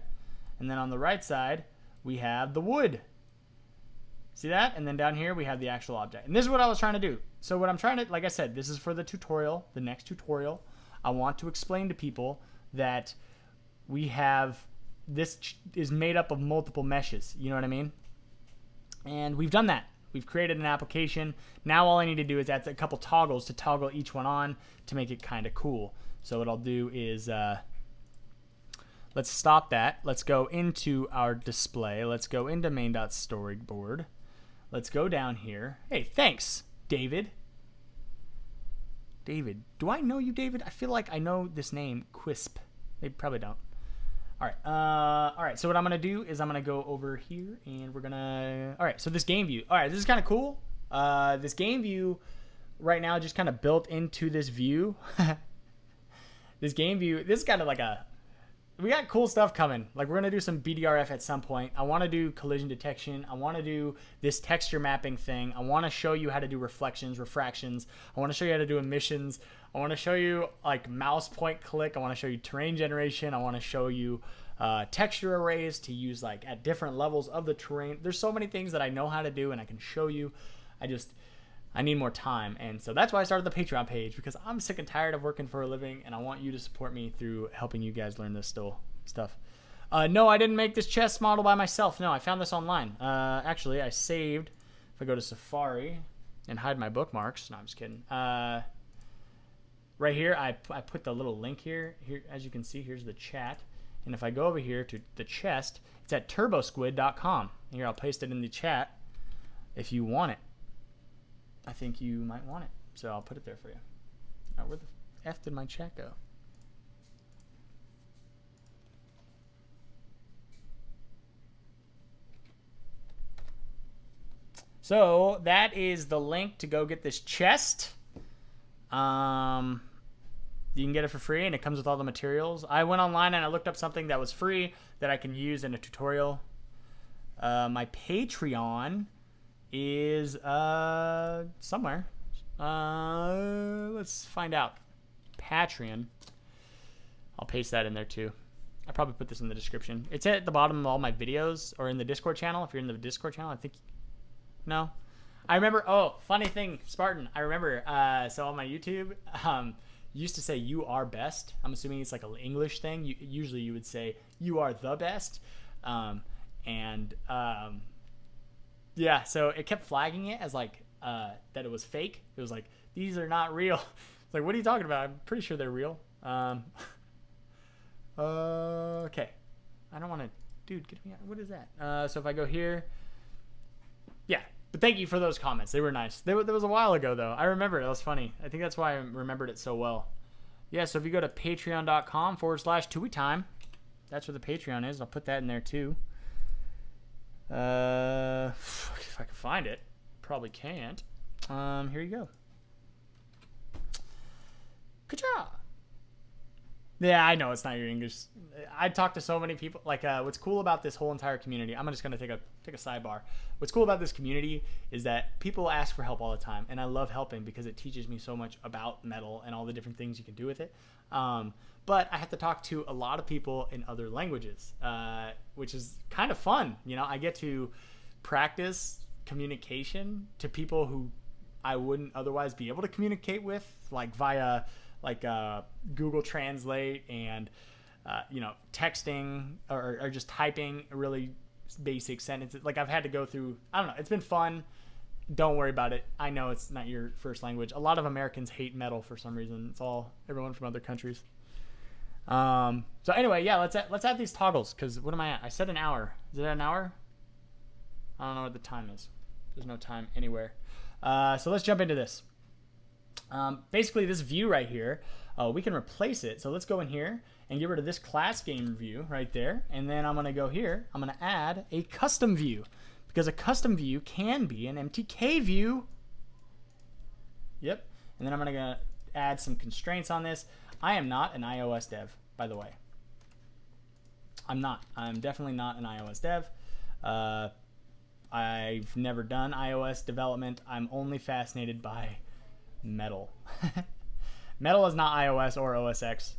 Speaker 1: And then on the right side, we have the wood. See that? And then down here, we have the actual object. And this is what I was trying to do. So what I'm trying to, like I said, this is for the tutorial, the next tutorial. I want to explain to people that we have, this is made up of multiple meshes. You know what I mean? And we've done that. We've created an application. Now all I need to do is add a couple toggles to toggle each one on to make it kind of cool. So what I'll do is, let's stop that. Let's go into our display. Let's go into main.storyboard. Let's go down here. Hey, thanks, David. David. Do I know you, David? I feel like I know this name, Quisp. They probably don't. All right, so what I'm going to do is I'm going to go over here and we're going to, all right, so this game view. All right, this is kind of cool. This game view right now just kind of built into this view. This game view, this is kind of like we got cool stuff coming. Like, we're going to do some BDRF at some point. I want to do collision detection. I want to do this texture mapping thing. I want to show you how to do reflections, refractions. I want to show you how to do emissions. I want to show you like mouse point click. I want to show you terrain generation. I want to show you texture arrays to use like at different levels of the terrain. There's so many things that I know how to do and I can show you. I need more time. And so that's why I started the Patreon page, because I'm sick and tired of working for a living and I want you to support me through helping you guys learn this stuff. No, I didn't make this chess model by myself. No, I found this online. Actually, I saved, if I go to Safari and hide my bookmarks. No, I'm just kidding. Right here, I put the little link here. Here, as you can see, here's the chat. And if I go over here to the chest, it's at turbosquid.com. Here, I'll paste it in the chat if you want it. I think you might want it, so I'll put it there for you. Now, where the F did my chat go? So that is the link to go get this chest. You can get it for free, and it comes with all the materials. I went online and I looked up something that was free that I can use in a tutorial. My Patreon is somewhere. Let's find out. Patreon. I'll paste that in there too. I probably put this in the description. It's at the bottom of all my videos, or in the Discord channel. If you're in the Discord channel, I think. No, I remember. Oh, funny thing, Spartan. I remember. So on my YouTube, used to say "you are best." I'm assuming it's like an English thing. Usually you would say "you are the best," yeah. So it kept flagging it as like that it was fake. It was like, these are not real. It's like, what are you talking about? I'm pretty sure they're real. Okay. I don't want to, dude. Get me out. What is that? So if I go here, yeah. But thank you for those comments. They were nice. That was a while ago, though. I remember it. That was funny. I think that's why I remembered it so well. Yeah, so if you go to patreon.com/2etime, that's where the Patreon is. I'll put that in there, too. If I can find it, probably can't. Here you go. Good job. Yeah, I know it's not your English. I talk to so many people. Like, what's cool about this whole entire community? I'm just gonna take a sidebar. What's cool about this community is that people ask for help all the time, and I love helping because it teaches me so much about metal and all the different things you can do with it. But I have to talk to a lot of people in other languages, which is kind of fun. You know, I get to practice communication to people who I wouldn't otherwise be able to communicate with, like via Google Translate and texting or just typing really basic sentences. Like, I've had to go through, I don't know, it's been fun. Don't worry about it. I know it's not your first language. A lot of Americans hate metal for some reason. It's all everyone from other countries. So anyway, yeah, let's add these toggles, because what am I at? I said an hour. Is it an hour? I don't know what the time is. There's no time anywhere. So let's jump into this. Basically, this view right here, we can replace it. So let's go in here and get rid of this class game view right there. And then I'm going to go here. I'm going to add a custom view, because a custom view can be an MTK view. Yep. And then I'm going to add some constraints on this. I am not an iOS dev, by the way. I'm not. I'm definitely not an iOS dev. I've never done iOS development. I'm only fascinated by metal. Metal is not iOS or OS X.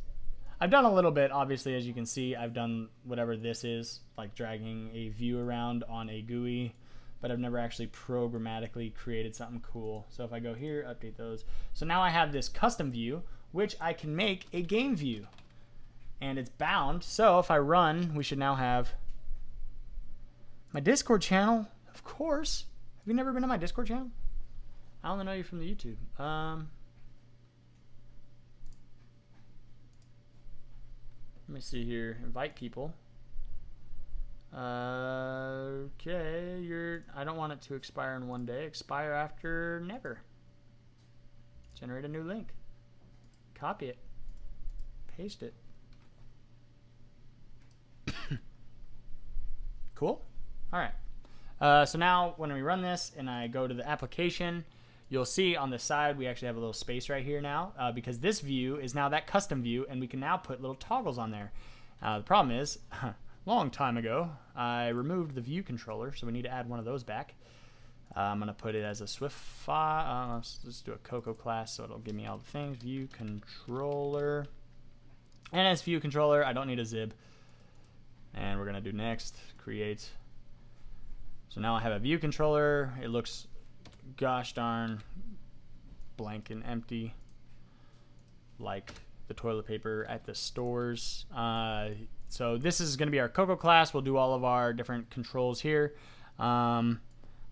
Speaker 1: I've done a little bit, obviously, as you can see. I've done whatever this is, like dragging a view around on a GUI, but I've never actually programmatically created something cool. So if I go here, update those. So now I have this custom view, which I can make a game view, and it's bound. So if I run, we should now have my Discord channel, of course. Have you never been to my Discord channel? I only know you from the YouTube. Let me see here. Invite people. Okay, I don't want it to expire in one day. Expire after never. Generate a new link. Copy it. Paste it. Cool. All right. So now when we run this and I go to the application, you'll see on the side we actually have a little space right here now, because this view is now that custom view, and we can now put little toggles on there. The problem is, long time ago, I removed the view controller, so we need to add one of those back. I'm going to put it as a Swift file. Let's do a Cocoa class, so it'll give me all the things. View controller. And as view controller, I don't need a zib. And we're going to do next, create. So now I have a view controller. It looks gosh darn blank and empty, like the toilet paper at the stores. So this is going to be our Cocoa class. We'll do all of our different controls here. I'm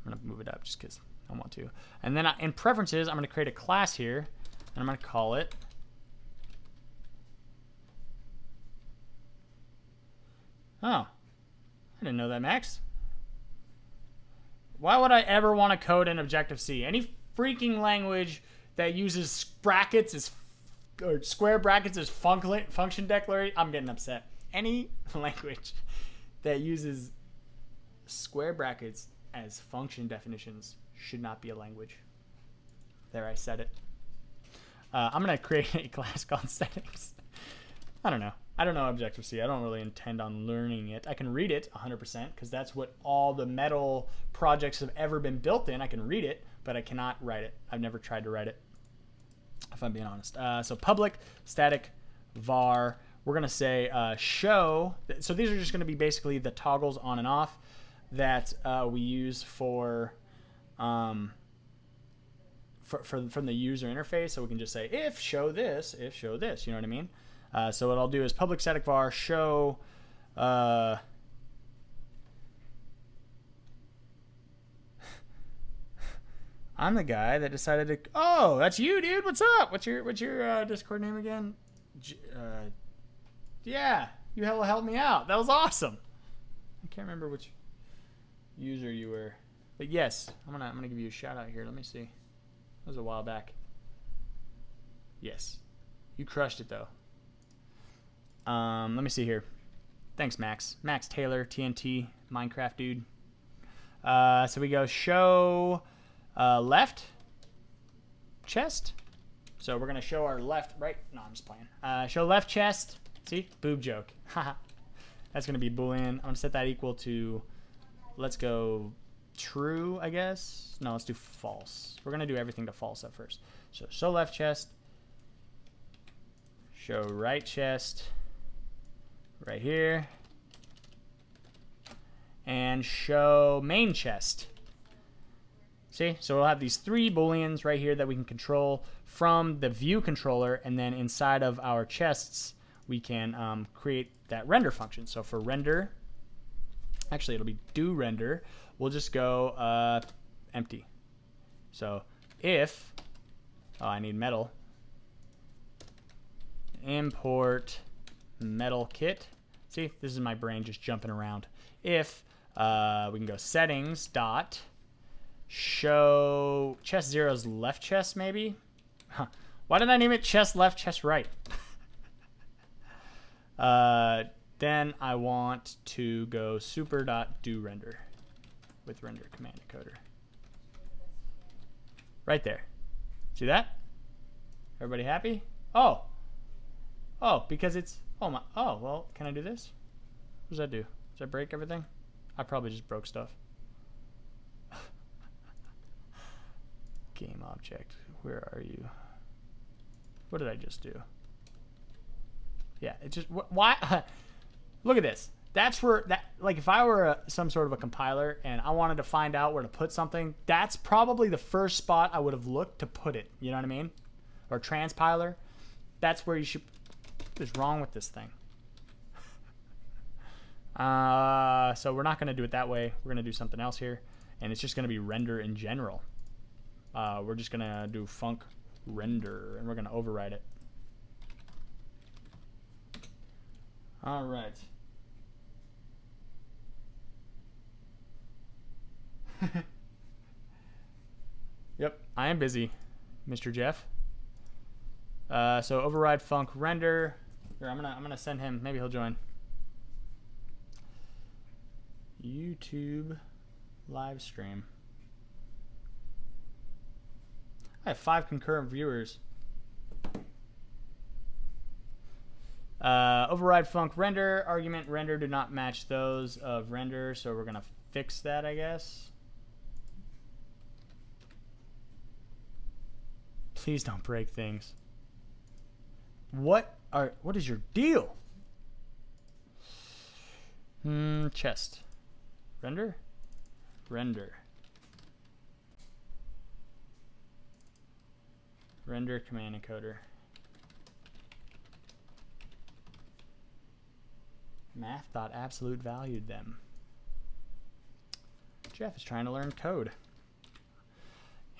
Speaker 1: going to move it up just because I want to. And then in preferences, I'm going to create a class here, and I'm going to call it I didn't know that, Max. Why would I ever want to code in Objective-C? Any freaking language that uses brackets or square brackets as function declaration, I'm getting upset. Any language that uses square brackets as function definitions should not be a language. There, I said it. I'm going to create a class called settings. I don't know. I don't know Objective-C. I don't really intend on learning it. I can read it 100% because that's what all the metal projects have ever been built in. I can read it, but I cannot write it. I've never tried to write it, if I'm being honest. So public static var. We're going to say show. So these are just going to be basically the toggles on and off that we use from the user interface. So we can just say if show this, you know what I mean? So what I'll do is public static var show I'm the guy that decided to. Oh, that's you, dude. What's up? What's your Discord name again? Yeah, you helped me out. That was awesome. I can't remember which user you were, but yes, I'm gonna give you a shout out here. Let me see. That was a while back. Yes, you crushed it though. Let me see here. Thanks, Max. Max Taylor, TNT, Minecraft dude. So we go show left chest. So we're going to show our left, right? No, I'm just playing. Show left chest. See? Boob joke. Haha. That's going to be Boolean. I'm going to set that equal to, let's go true, I guess. No, let's do false. We're going to do everything to false at first. So show left chest. Show right chest. Right here. And show main chest. See? So we'll have these 3 Booleans right here that we can control from the view controller, and then inside of our chests we can create that render function. So for render, actually it'll be do render, we'll just go empty. So if, I need metal, import metal kit. See, this is my brain just jumping around. If we can go settings dot show chest zero's left chest, maybe. Huh. Why did I name it chest left, chest right? Then I want to go super dot do render with render command encoder. Right there. See that? Everybody happy? Oh, because it's, well, can I do this? What does that do? Does that break everything? I probably just broke stuff. Game object, where are you? What did I just do? Yeah, it just, why? Look at this. That's where, like if I were some sort of a compiler and I wanted to find out where to put something, that's probably the first spot I would have looked to put it. You know what I mean? Or transpiler. That's where you should, what is wrong with this thing? So we're not going to do it that way. We're going to do something else here. And it's just going to be render in general. We're just going to do func render, and we're going to override it. All right. Yep, I am busy, Mr. Jeff. So override func render. Here, I'm gonna send him. Maybe he'll join. YouTube live stream. I have 5 concurrent viewers. Override func render. Argument render do not match those of render, so we're gonna fix that, I guess. Please don't break things. What is your deal? Chest. Render? Render. Render command encoder. Math thought absolute valued them. Jeff is trying to learn code.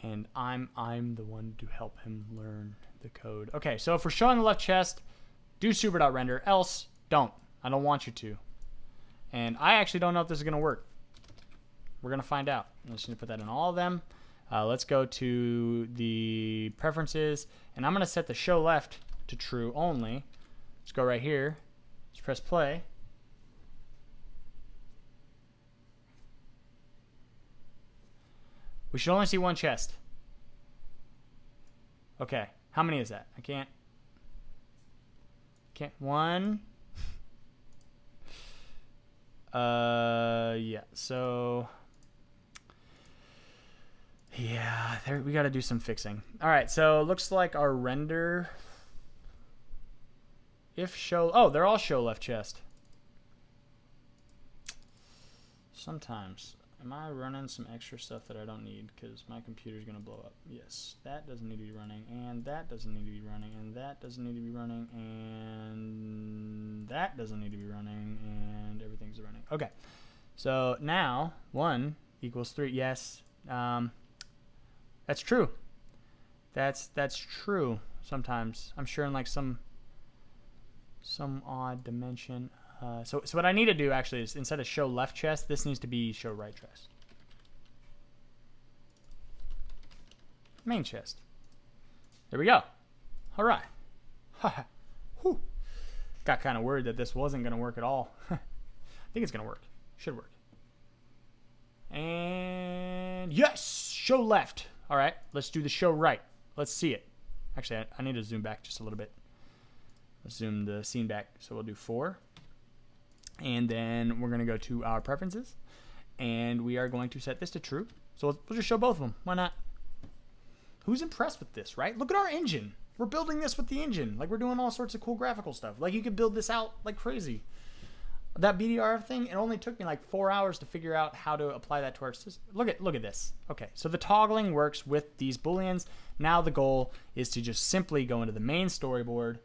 Speaker 1: And I'm the one to help him learn the code. Okay, so if we're showing the left chest, do super.render, else don't. I don't want you to. And I actually don't know if this is going to work. We're going to find out. I'm just going to put that in all of them. Let's go to the preferences, and I'm going to set the show left to true only. Let's go right here. Let's press play. We should only see one chest. Okay, how many is that? I can't. One. Yeah, so yeah, there we got to do some fixing. All right, so it looks like our render, if show, oh, they're all show left chest. Sometimes, am I running some extra stuff that I don't need because my computer's gonna blow up? Yes, that doesn't need to be running, and that doesn't need to be running, and that doesn't need to be running, and that doesn't need to be running, and everything's running. Okay, so now 1 equals 3. Yes, that's true. That's true. Sometimes I'm sure in like some odd dimension. So what I need to do actually is instead of show left chest, this needs to be show right chest. Main chest. There we go. All right. Whew. Got kind of worried that this wasn't going to work at all. I think it's going to work. Should work. And yes, show left. All right, let's do the show right. Let's see it. Actually, I need to zoom back just a little bit. Let's zoom the scene back. So we'll do 4. And then we're going to go to our preferences. And we are going to set this to true. So we'll just show both of them. Why not? Who's impressed with this, right? Look at our engine. We're building this with the engine. Like, we're doing all sorts of cool graphical stuff. Like, you could build this out like crazy. That BDRF thing, it only took me like 4 hours to figure out how to apply that to our system. Look at this. Okay, so the toggling works with these booleans. Now the goal is to just simply go into the main storyboard,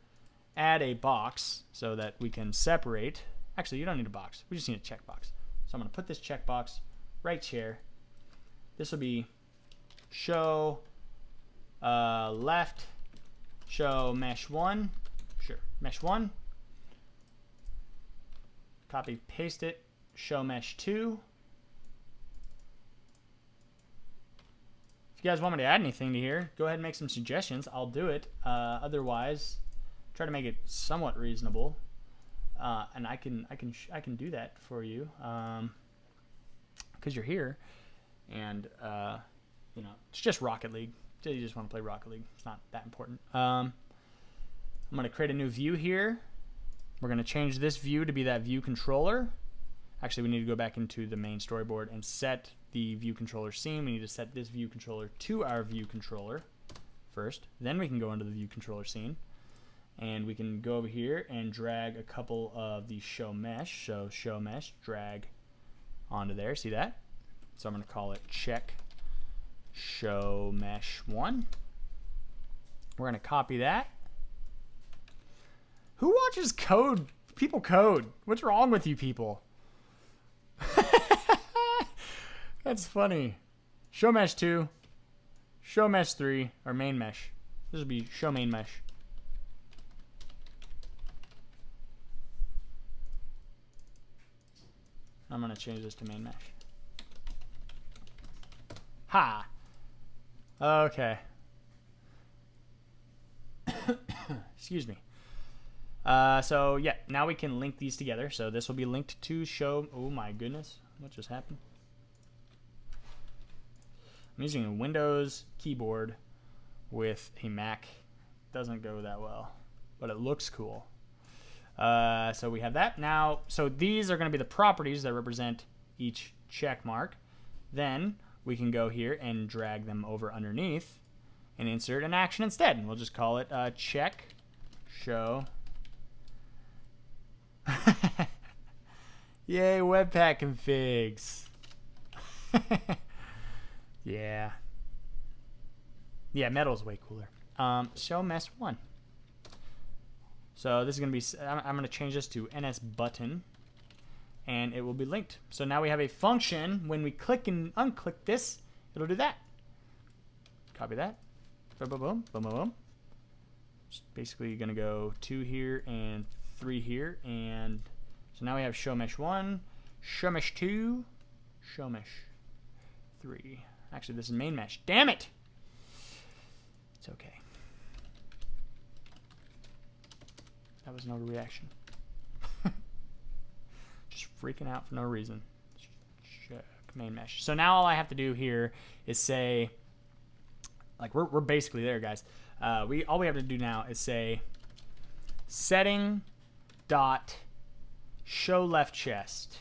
Speaker 1: add a box so that we can separate. Actually, you don't need a box. We just need a checkbox. So I'm going to put this checkbox right here. This will be show left, show mesh 1. Sure, mesh 1. Copy, paste it, show mesh 2. If you guys want me to add anything to here, go ahead and make some suggestions. I'll do it. Otherwise, try to make it somewhat reasonable. And I can do that for you because you're here, and you know, it's just Rocket League. You just want to play Rocket League. It's not that important. I'm going to create a new view here. We're going to change this view to be that view controller. Actually, we need to go back into the main storyboard and set the view controller scene. We need to set this view controller to our view controller first. Then we can go into the view controller scene. And we can go over here and drag a couple of the show mesh. So show mesh, drag onto there. See that? So I'm going to call it check show mesh 1. We're going to copy that. Who watches code? People code. What's wrong with you people? That's funny. Show mesh 2, show mesh 3, or main mesh. This will be show main mesh. I'm going to change this to main mesh. Ha! Okay. Excuse me. So yeah, now we can link these together. So this will be linked to show. Oh my goodness, what just happened? I'm using a Windows keyboard with a Mac. Doesn't go that well, but it looks cool. So we have that now. So these are going to be the properties that represent each check mark. Then we can go here and drag them over underneath and insert an action instead. And we'll just call it check show. Yay, Webpack configs. Yeah. Yeah, metal's way cooler. Show mesh 1. So this is going to be, I'm going to change this to NS button, and it will be linked. So now we have a function. When we click and unclick this, it'll do that. Copy that. Boom, boom, boom, boom, boom, boom. Just basically going to go 2 here and 3 here, and so now we have show mesh 1, show mesh 2, show mesh 3. Actually, this is main mesh. Damn it! It's okay. That was no reaction. Just freaking out for no reason. Check main mesh. So now all I have to do here is say, like we're basically there, guys. All we have to do now is say setting dot show left chest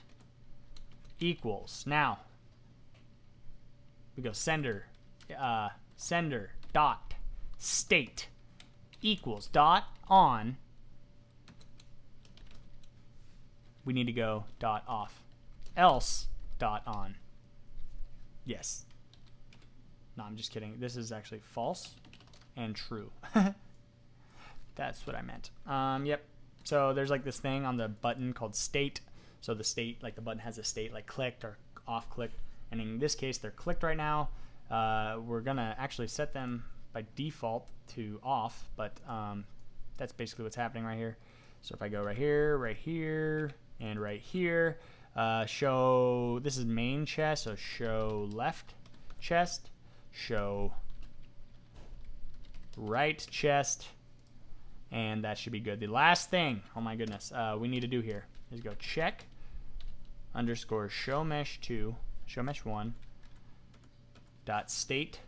Speaker 1: equals. Now we go sender dot state equals dot on. We need to go dot off, else dot on. Yes. No, I'm just kidding. This is actually false and true. That's what I meant. Yep. So there's like this thing on the button called state. So the state, like the button has a state like clicked or off clicked. And in this case, they're clicked right now. We're going to actually set them by default to off, but that's basically what's happening right here. So if I go right here, and right here, show, this is main chest, so show left chest, show right chest, and that should be good. The last thing, oh my goodness, we need to do here is go check underscore show mesh 2, show mesh 1 dot state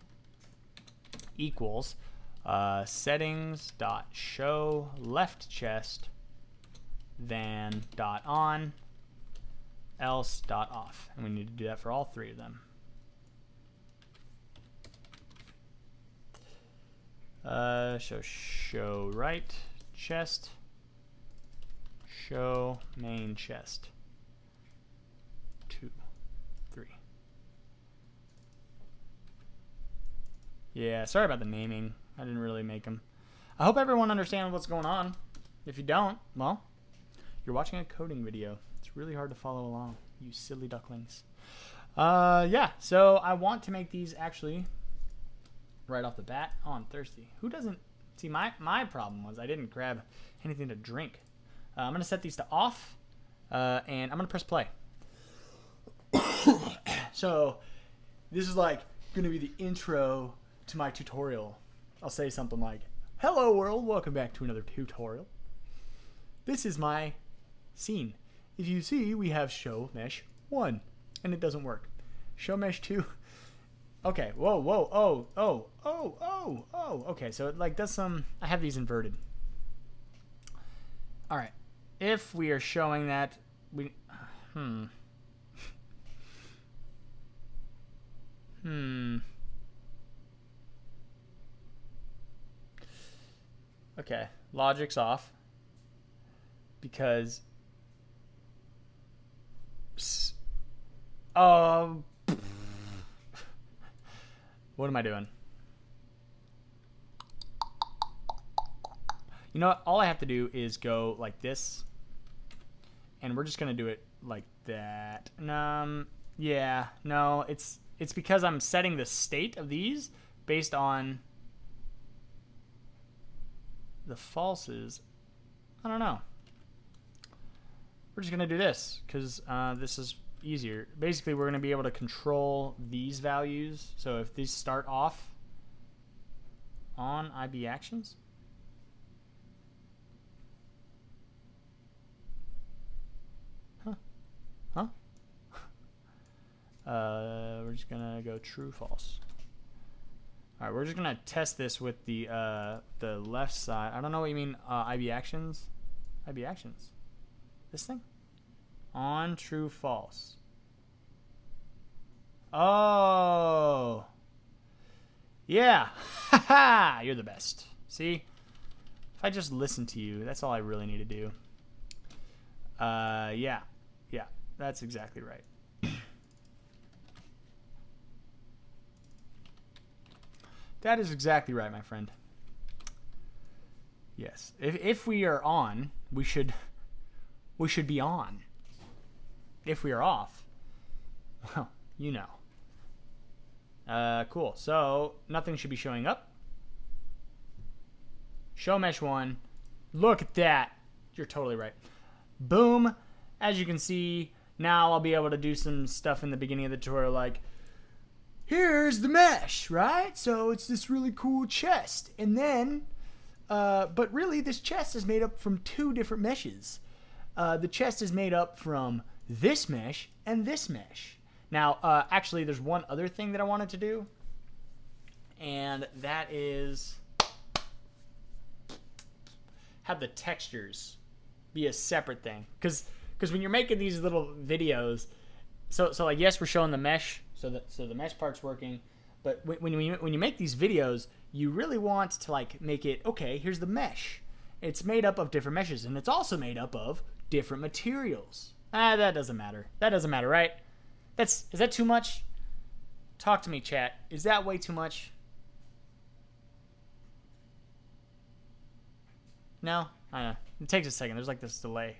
Speaker 1: equals settings dot show left chest then dot on else dot off, and we need to do that for all three of them. Show right chest, show main chest 2, 3. Yeah, sorry about the naming. I didn't really make them. I hope everyone understands what's going on. If you don't, well, you're watching a coding video. It's really hard to follow along, you silly ducklings. Yeah, so I want to make these actually right off the bat. Oh, I'm thirsty. Who doesn't? See, my problem was I didn't grab anything to drink. I'm going to set these to off, and I'm going to press play. So this is like going to be the intro to my tutorial. I'll say something like, hello world, welcome back to another tutorial. This is my scene. If you see, we have show mesh 1, and it doesn't work. Show mesh 2. Okay, whoa, oh. Okay, so it like does some, I have these inverted. All right, if we are showing that, Okay, logic's off because what am I doing? You know what? All I have to do is go like this, and we're just gonna do it like that. Yeah, no, it's because I'm setting the state of these based on the falses. I don't know. We're just gonna do this because this is easier. Basically, we're going to be able to control these values. So if these start off on IB actions, we're just going to go true, false. All right, we're just going to test this with the left side. I don't know what you mean, IB actions. IB actions. This thing? On, true, false. Oh. Yeah. Haha. You're the best. See? If I just listen to you, that's all I really need to do. Yeah. Yeah. That's exactly right. That is exactly right, my friend. Yes. If we are on, we should be on. If we are off, well, you know. Cool. So nothing should be showing up. Show mesh 1. Look at that. You're totally right. Boom. As you can see, now I'll be able to do some stuff in the beginning of the tutorial like, here's the mesh, right? So it's this really cool chest. And then, but really this chest is made up from 2 different meshes. The chest is made up from this mesh and this mesh. Now, actually, there's one other thing that I wanted to do, and that is have the textures be a separate thing. Because when you're making these little videos, so like yes, we're showing the mesh, so the mesh part's working, but when you make these videos, you really want to like make it, okay, here's the mesh. It's made up of different meshes, and it's also made up of different materials. That doesn't matter. That doesn't matter, right? Is that too much? Talk to me, chat. Is that way too much? No? I don't know. It takes a second. There's like this delay.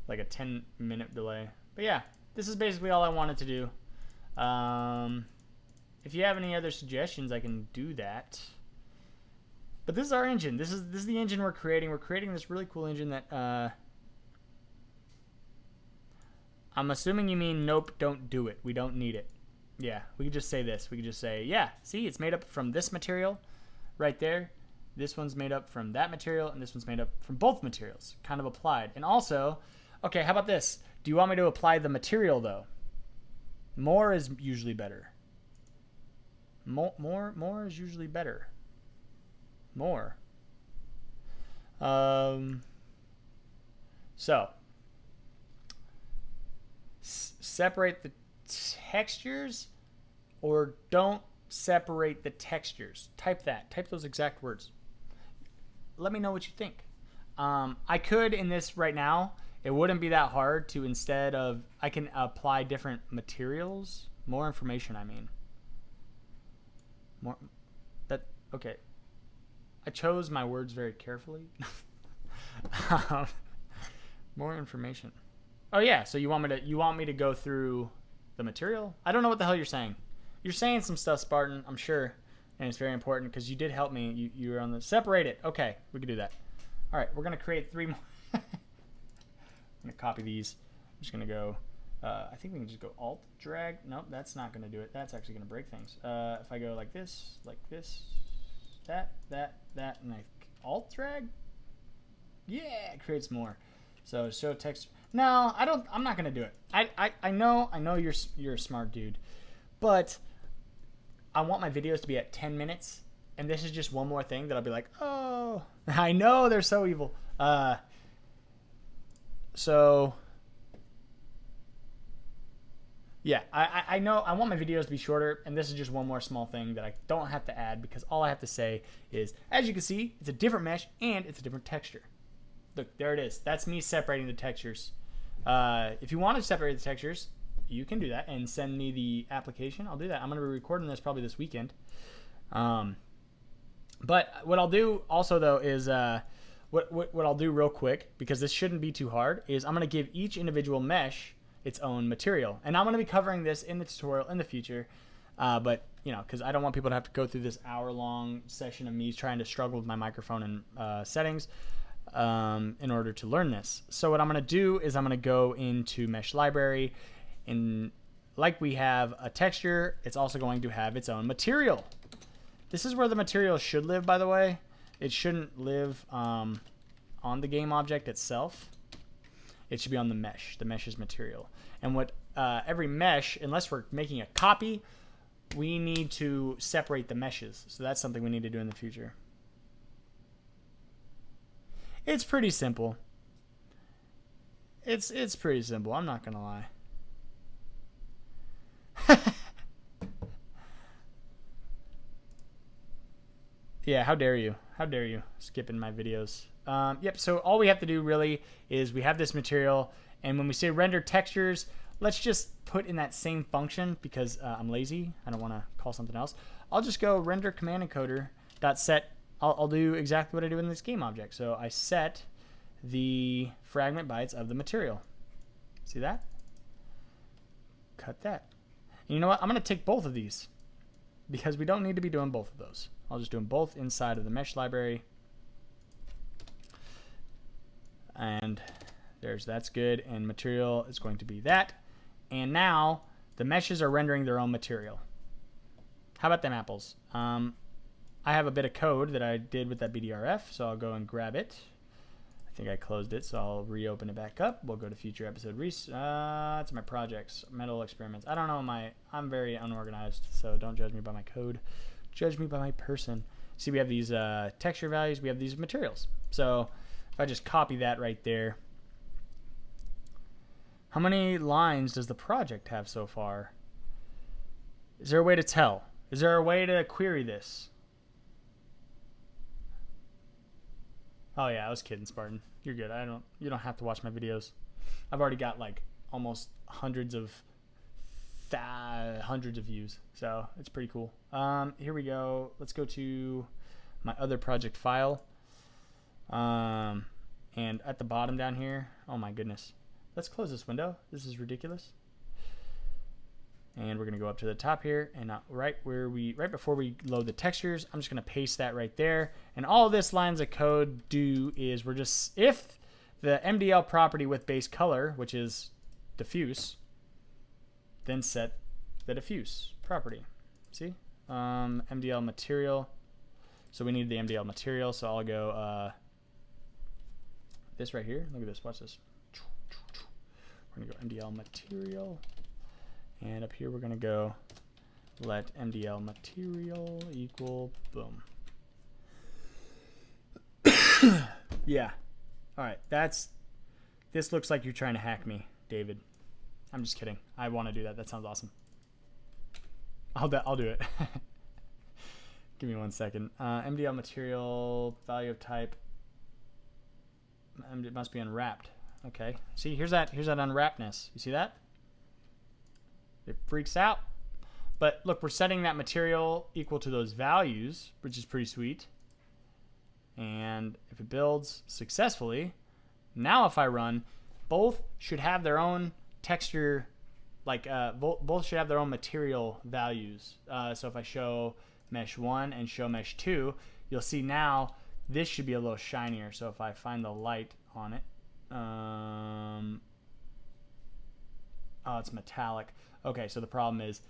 Speaker 1: Like a 10-minute delay. But yeah, this is basically all I wanted to do. If you have any other suggestions, I can do that. But this is our engine. This is the engine we're creating. We're creating this really cool engine that I'm assuming you mean nope, don't do it. We don't need it. Yeah, we could just say this. We could just say, yeah, see, it's made up from this material right there. This one's made up from that material, and this one's made up from both materials, kind of applied. And also, Okay, how about this? Do you want me to apply the material though? More is usually better. More is usually better. More. So separate the textures or don't separate the textures. Type that. Type those exact words. Let me know what you think. I could in this right now. It wouldn't be that hard to, instead of, I can apply different materials. More information, I mean. Okay. I chose my words very carefully. More information. Oh yeah, so you want me to go through the material? I don't know what the hell you're saying. You're saying some stuff, Spartan, I'm sure, and it's very important because you did help me. You were on the separate it. Okay, we can do that. All right, we're gonna create 3 more. I'm gonna copy these. I'm just gonna go. I think we can just go Alt drag. Nope, that's not gonna do it. That's actually gonna break things. If I go like this, that, and I Alt drag. Yeah, it creates more. So show text. No, I don't. I'm not gonna do it. I know you're a smart dude, but I want my videos to be at 10 minutes, and this is just one more thing that I'll be like, oh, I know they're so evil. So yeah, I know I want my videos to be shorter, and this is just one more small thing that I don't have to add because all I have to say is, as you can see, it's a different mesh and it's a different texture. Look, there it is. That's me separating the textures. If you want to separate the textures, you can do that and send me the application. I'll do that. I'm going to be recording this probably this weekend. But what I'll do also, though, is what I'll do real quick, because this shouldn't be too hard, is I'm going to give each individual mesh its own material. And I'm going to be covering this in the tutorial in the future. But, you know, because I don't want people to have to go through this hour-long session of me trying to struggle with my microphone and settings in order to learn this. So what I'm going to do is I'm going to go into Mesh Library, and like we have a texture, it's also going to have its own material. This is where the material should live, by the way. It shouldn't live on the game object itself. It should be on the mesh. The mesh's material. And what every mesh, unless we're making a copy, we need to separate the meshes. So that's something we need to do in the future. It's pretty simple. It's pretty simple. I'm not gonna lie. Yeah, how dare you? How dare you skipping my videos? Yep, so all we have to do really is we have this material, and when we say render textures, let's just put in that same function because I'm lazy. I don't want to call something else. I'll just go render command encoder dot set. I'll do exactly what I do in this game object. So I set the fragment bytes of the material. See that? Cut that. And you know what? I'm going to take both of these because we don't need to be doing both of those. I'll just do them both inside of the mesh library. And that's good. And material is going to be that. And now the meshes are rendering their own material. How about them apples? I have a bit of code that I did with that BDRF, so I'll go and grab it. I think I closed it, so I'll reopen it back up. We'll go to future episode. It's my projects, metal experiments. I don't know, I'm very unorganized, so don't judge me by my code. Judge me by my person. See, we have these texture values. We have these materials. So if I just copy that right there. How many lines does the project have so far? Is there a way to tell? Is there a way to query this? Oh yeah, I was kidding, Spartan. You're good. You don't have to watch my videos. I've already got like almost hundreds of views, so it's pretty cool. Here we go. Let's go to my other project file. And at the bottom down here, oh my goodness. Let's close this window. This is ridiculous. And we're gonna go up to the top here, and right before we load the textures, I'm just gonna paste that right there. And all this lines of code do is if the MDL property with base color, which is diffuse, then set the diffuse property. See, MDL material. So we need the MDL material. So I'll go this right here. Look at this. Watch this. We're going to go MDL material. And up here we're going to go let MDL material equal boom. Yeah. All right. This looks like you're trying to hack me, David. I'm just kidding. I want to do that. That sounds awesome. I'll do it. Give me 1 second. MDL material, value of type. It must be unwrapped. Okay. See, here's that unwrappedness. You see that? It freaks out. But look, we're setting that material equal to those values, which is pretty sweet. And if it builds successfully, now if I run, both should have their own texture, like both should have their own material values. So if I show mesh 1 and show mesh 2, you'll see now this should be a little shinier. So if I find the light on it, oh, it's metallic. Okay, so the problem is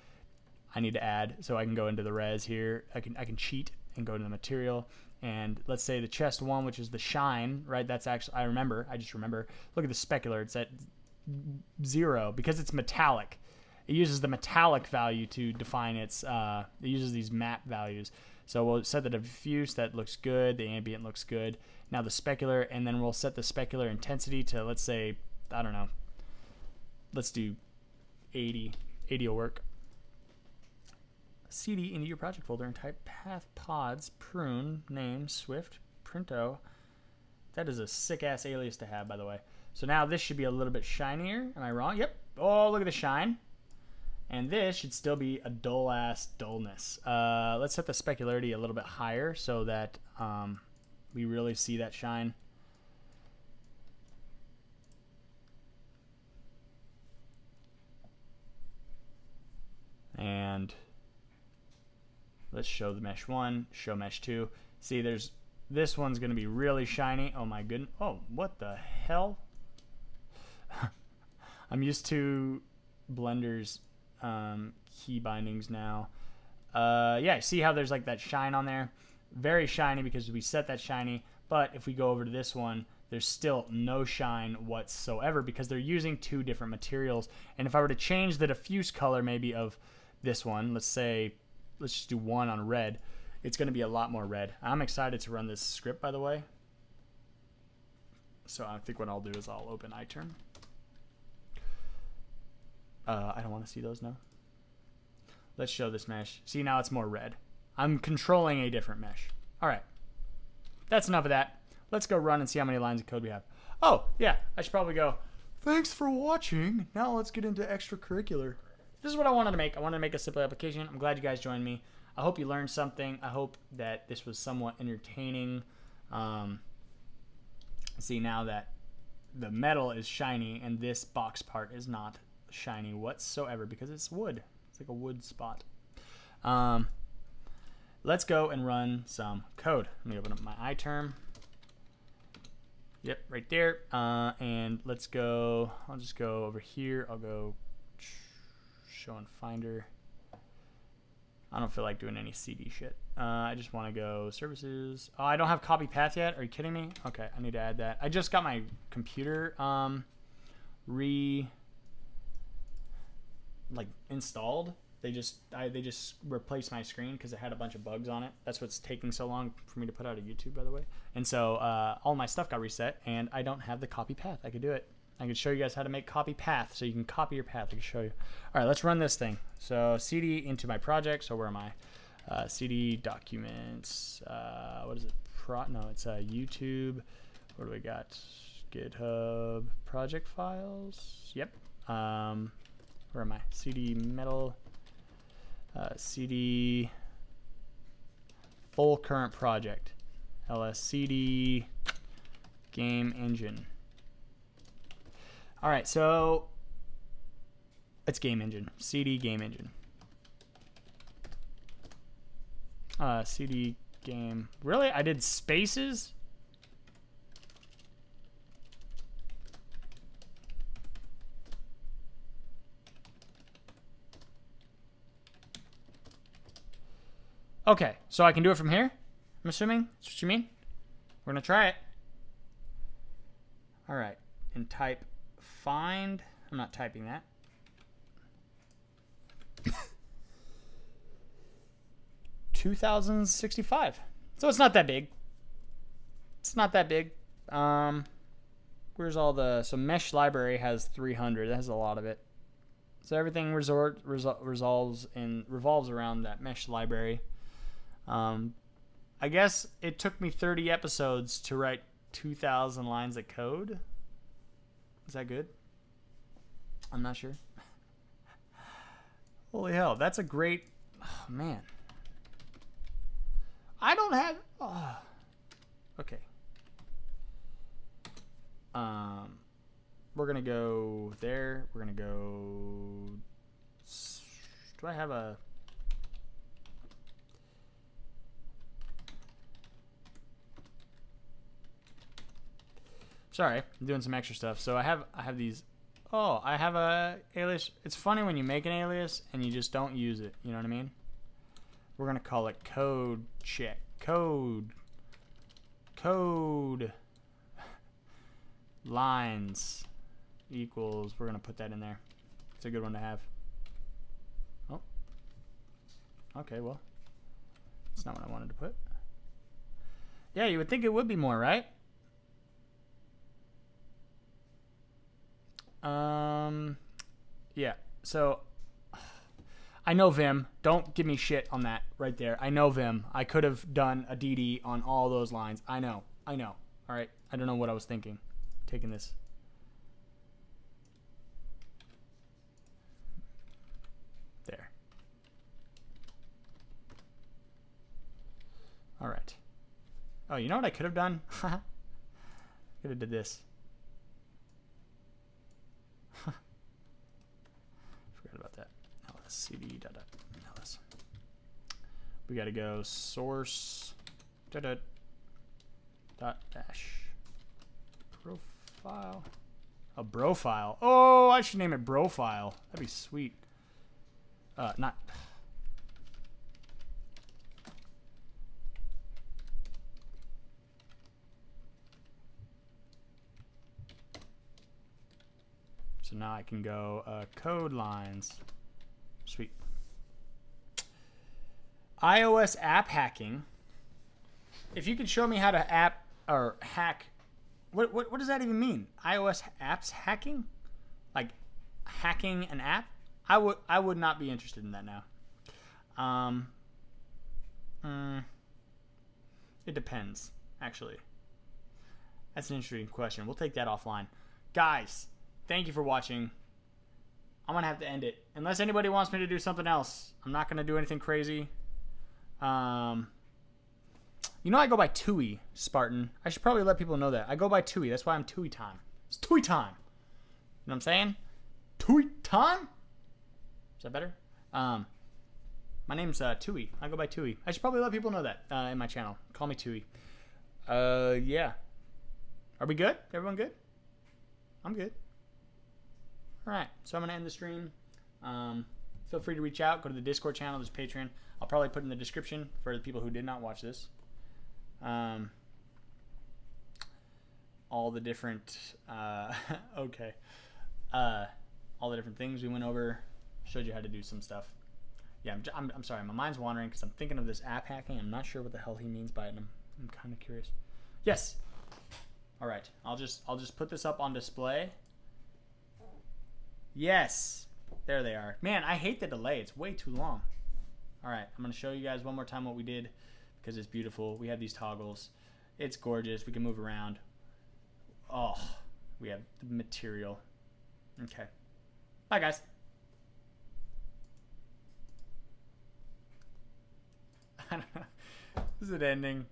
Speaker 1: I need to add, so I can go into the res here. I can cheat and go to the material. And let's say the chest 1, which is the shine, right? That's actually, I just remember. Look at the specular. It's at 0 because it's metallic. It uses the metallic value to define its, it uses these map values. So we'll set the diffuse, that looks good. The ambient looks good. Now the specular, and then we'll set the specular intensity to, let's say, I don't know. Let's do 80. 80 will work. CD into your project folder and type path pods prune name swift printo. That is a sick ass alias to have, by the way. So now this should be a little bit shinier. Am I wrong? Yep. Oh, look at the shine. And this should still be a dull ass dullness. Let's set the specularity a little bit higher so that we really see that shine. And let's show the mesh 1, show mesh 2. See, this one's going to be really shiny. Oh my goodness. Oh, what the hell? I'm used to Blender's key bindings now. Yeah, see how there's like that shine on there? Very shiny because we set that shiny. But if we go over to this one, there's still no shine whatsoever because they're using 2 different materials. And if I were to change the diffuse color maybe of this one, let's just do 1 on red, it's going to be a lot more red. I'm excited to run this script, by the way. So I think what I'll do is I'll open iTerm. I don't want to see those now. Let's show this mesh. See, now it's more red. I'm controlling a different mesh. All right. That's enough of that. Let's go run and see how many lines of code we have. Oh, yeah, I should probably go, thanks for watching. Now let's get into extracurricular. This is what I wanted to make. I wanted to make a simple application. I'm glad you guys joined me. I hope you learned something. I hope that this was somewhat entertaining. See, now that the metal is shiny and this box part is not shiny whatsoever because it's wood. It's like a wood spot. Let's go and run some code. Let me open up my iTerm. Yep, right there. And let's go. I'll just go over here. I'll go show and finder. I don't feel like doing any CD shit. I just want to go services. Oh, I don't have copy path yet. Are you kidding me? Okay, I need to add that. I just got my computer installed. They just replaced my screen because it had a bunch of bugs on it. That's what's taking so long for me to put out a YouTube, by the way. And so all my stuff got reset, and I don't have the copy path. I could do it. I could show you guys how to make copy path, so you can copy your path. I can show you. All right, let's run this thing. So CD into my project. So where am I? CD documents. What is it? No, it's YouTube. What do we got? GitHub project files. Yep. Where am I? CD metal. CD full current project. LSCD GameEngine. All right, so it's GameEngine. CD GameEngine. CD game. Really? I did spaces? Okay, so I can do it from here? I'm assuming? That's what you mean? We're going to try it. All right, and type find, I'm not typing that. $2,065. So it's not that big. It's not that big. Where's all the... So mesh library has 300. That has a lot of it. So everything revolves around that mesh library. I guess it took me 30 episodes to write 2,000 lines of code. Is that good? I'm not sure. Holy hell, that's a great... Oh, man. I don't have... Oh. Okay. We're going to go there. We're going to go... Do I have a... Sorry, I'm doing some extra stuff. So I have these... Oh, I have a alias. It's funny when you make an alias and you just don't use it. You know what I mean? We're going to call it code check. Code lines equals, we're going to put that in there. It's a good one to have. Oh. Okay, well. That's not what I wanted to put. Yeah, you would think it would be more, right? Yeah. So I know Vim. Don't give me shit on that right there. I know Vim. I could have done a DD on all those lines. I know. All right. I don't know what I was thinking. Taking this. There. All right. Oh, you know what I could have done? Could have did this. Forgot about that. Ls cd dot ls. We got to go source dot dash profile. A bro file. Oh, I should name it bro file. That'd be sweet. Not. So now I can go code lines. Sweet. iOS app hacking. If you could show me how to hack, what does that even mean? iOS apps hacking? Like hacking an app? I would not be interested in that now. It depends, actually. That's an interesting question. We'll take that offline. Guys, thank you for watching. I'm going to have to end it. Unless anybody wants me to do something else. I'm not going to do anything crazy. You know I go by 2e, Spartan. I should probably let people know that. I go by 2e. That's why I'm 2etime. It's 2etime. You know what I'm saying? 2etime? Is that better? My name's 2e. I go by 2e. I should probably let people know that in my channel. Call me 2e. Yeah. Are we good? Everyone good? I'm good. All right, so I'm going to end the stream. Feel free to reach out. Go to the Discord channel. There's Patreon. I'll probably put in the description for the people who did not watch this. All the different, okay. All the different things we went over. Showed you how to do some stuff. Yeah, I'm sorry. My mind's wandering because I'm thinking of this app hacking. I'm not sure what the hell he means by it, and I'm kind of curious. Yes. All right. I'll just put this up on display. Yes. There they are. Man, I hate the delay. It's way too long. All right. I'm going to show you guys one more time what we did because it's beautiful. We have these toggles. It's gorgeous. We can move around. Oh, we have the material. Okay. Bye, guys. I don't know. Is it ending?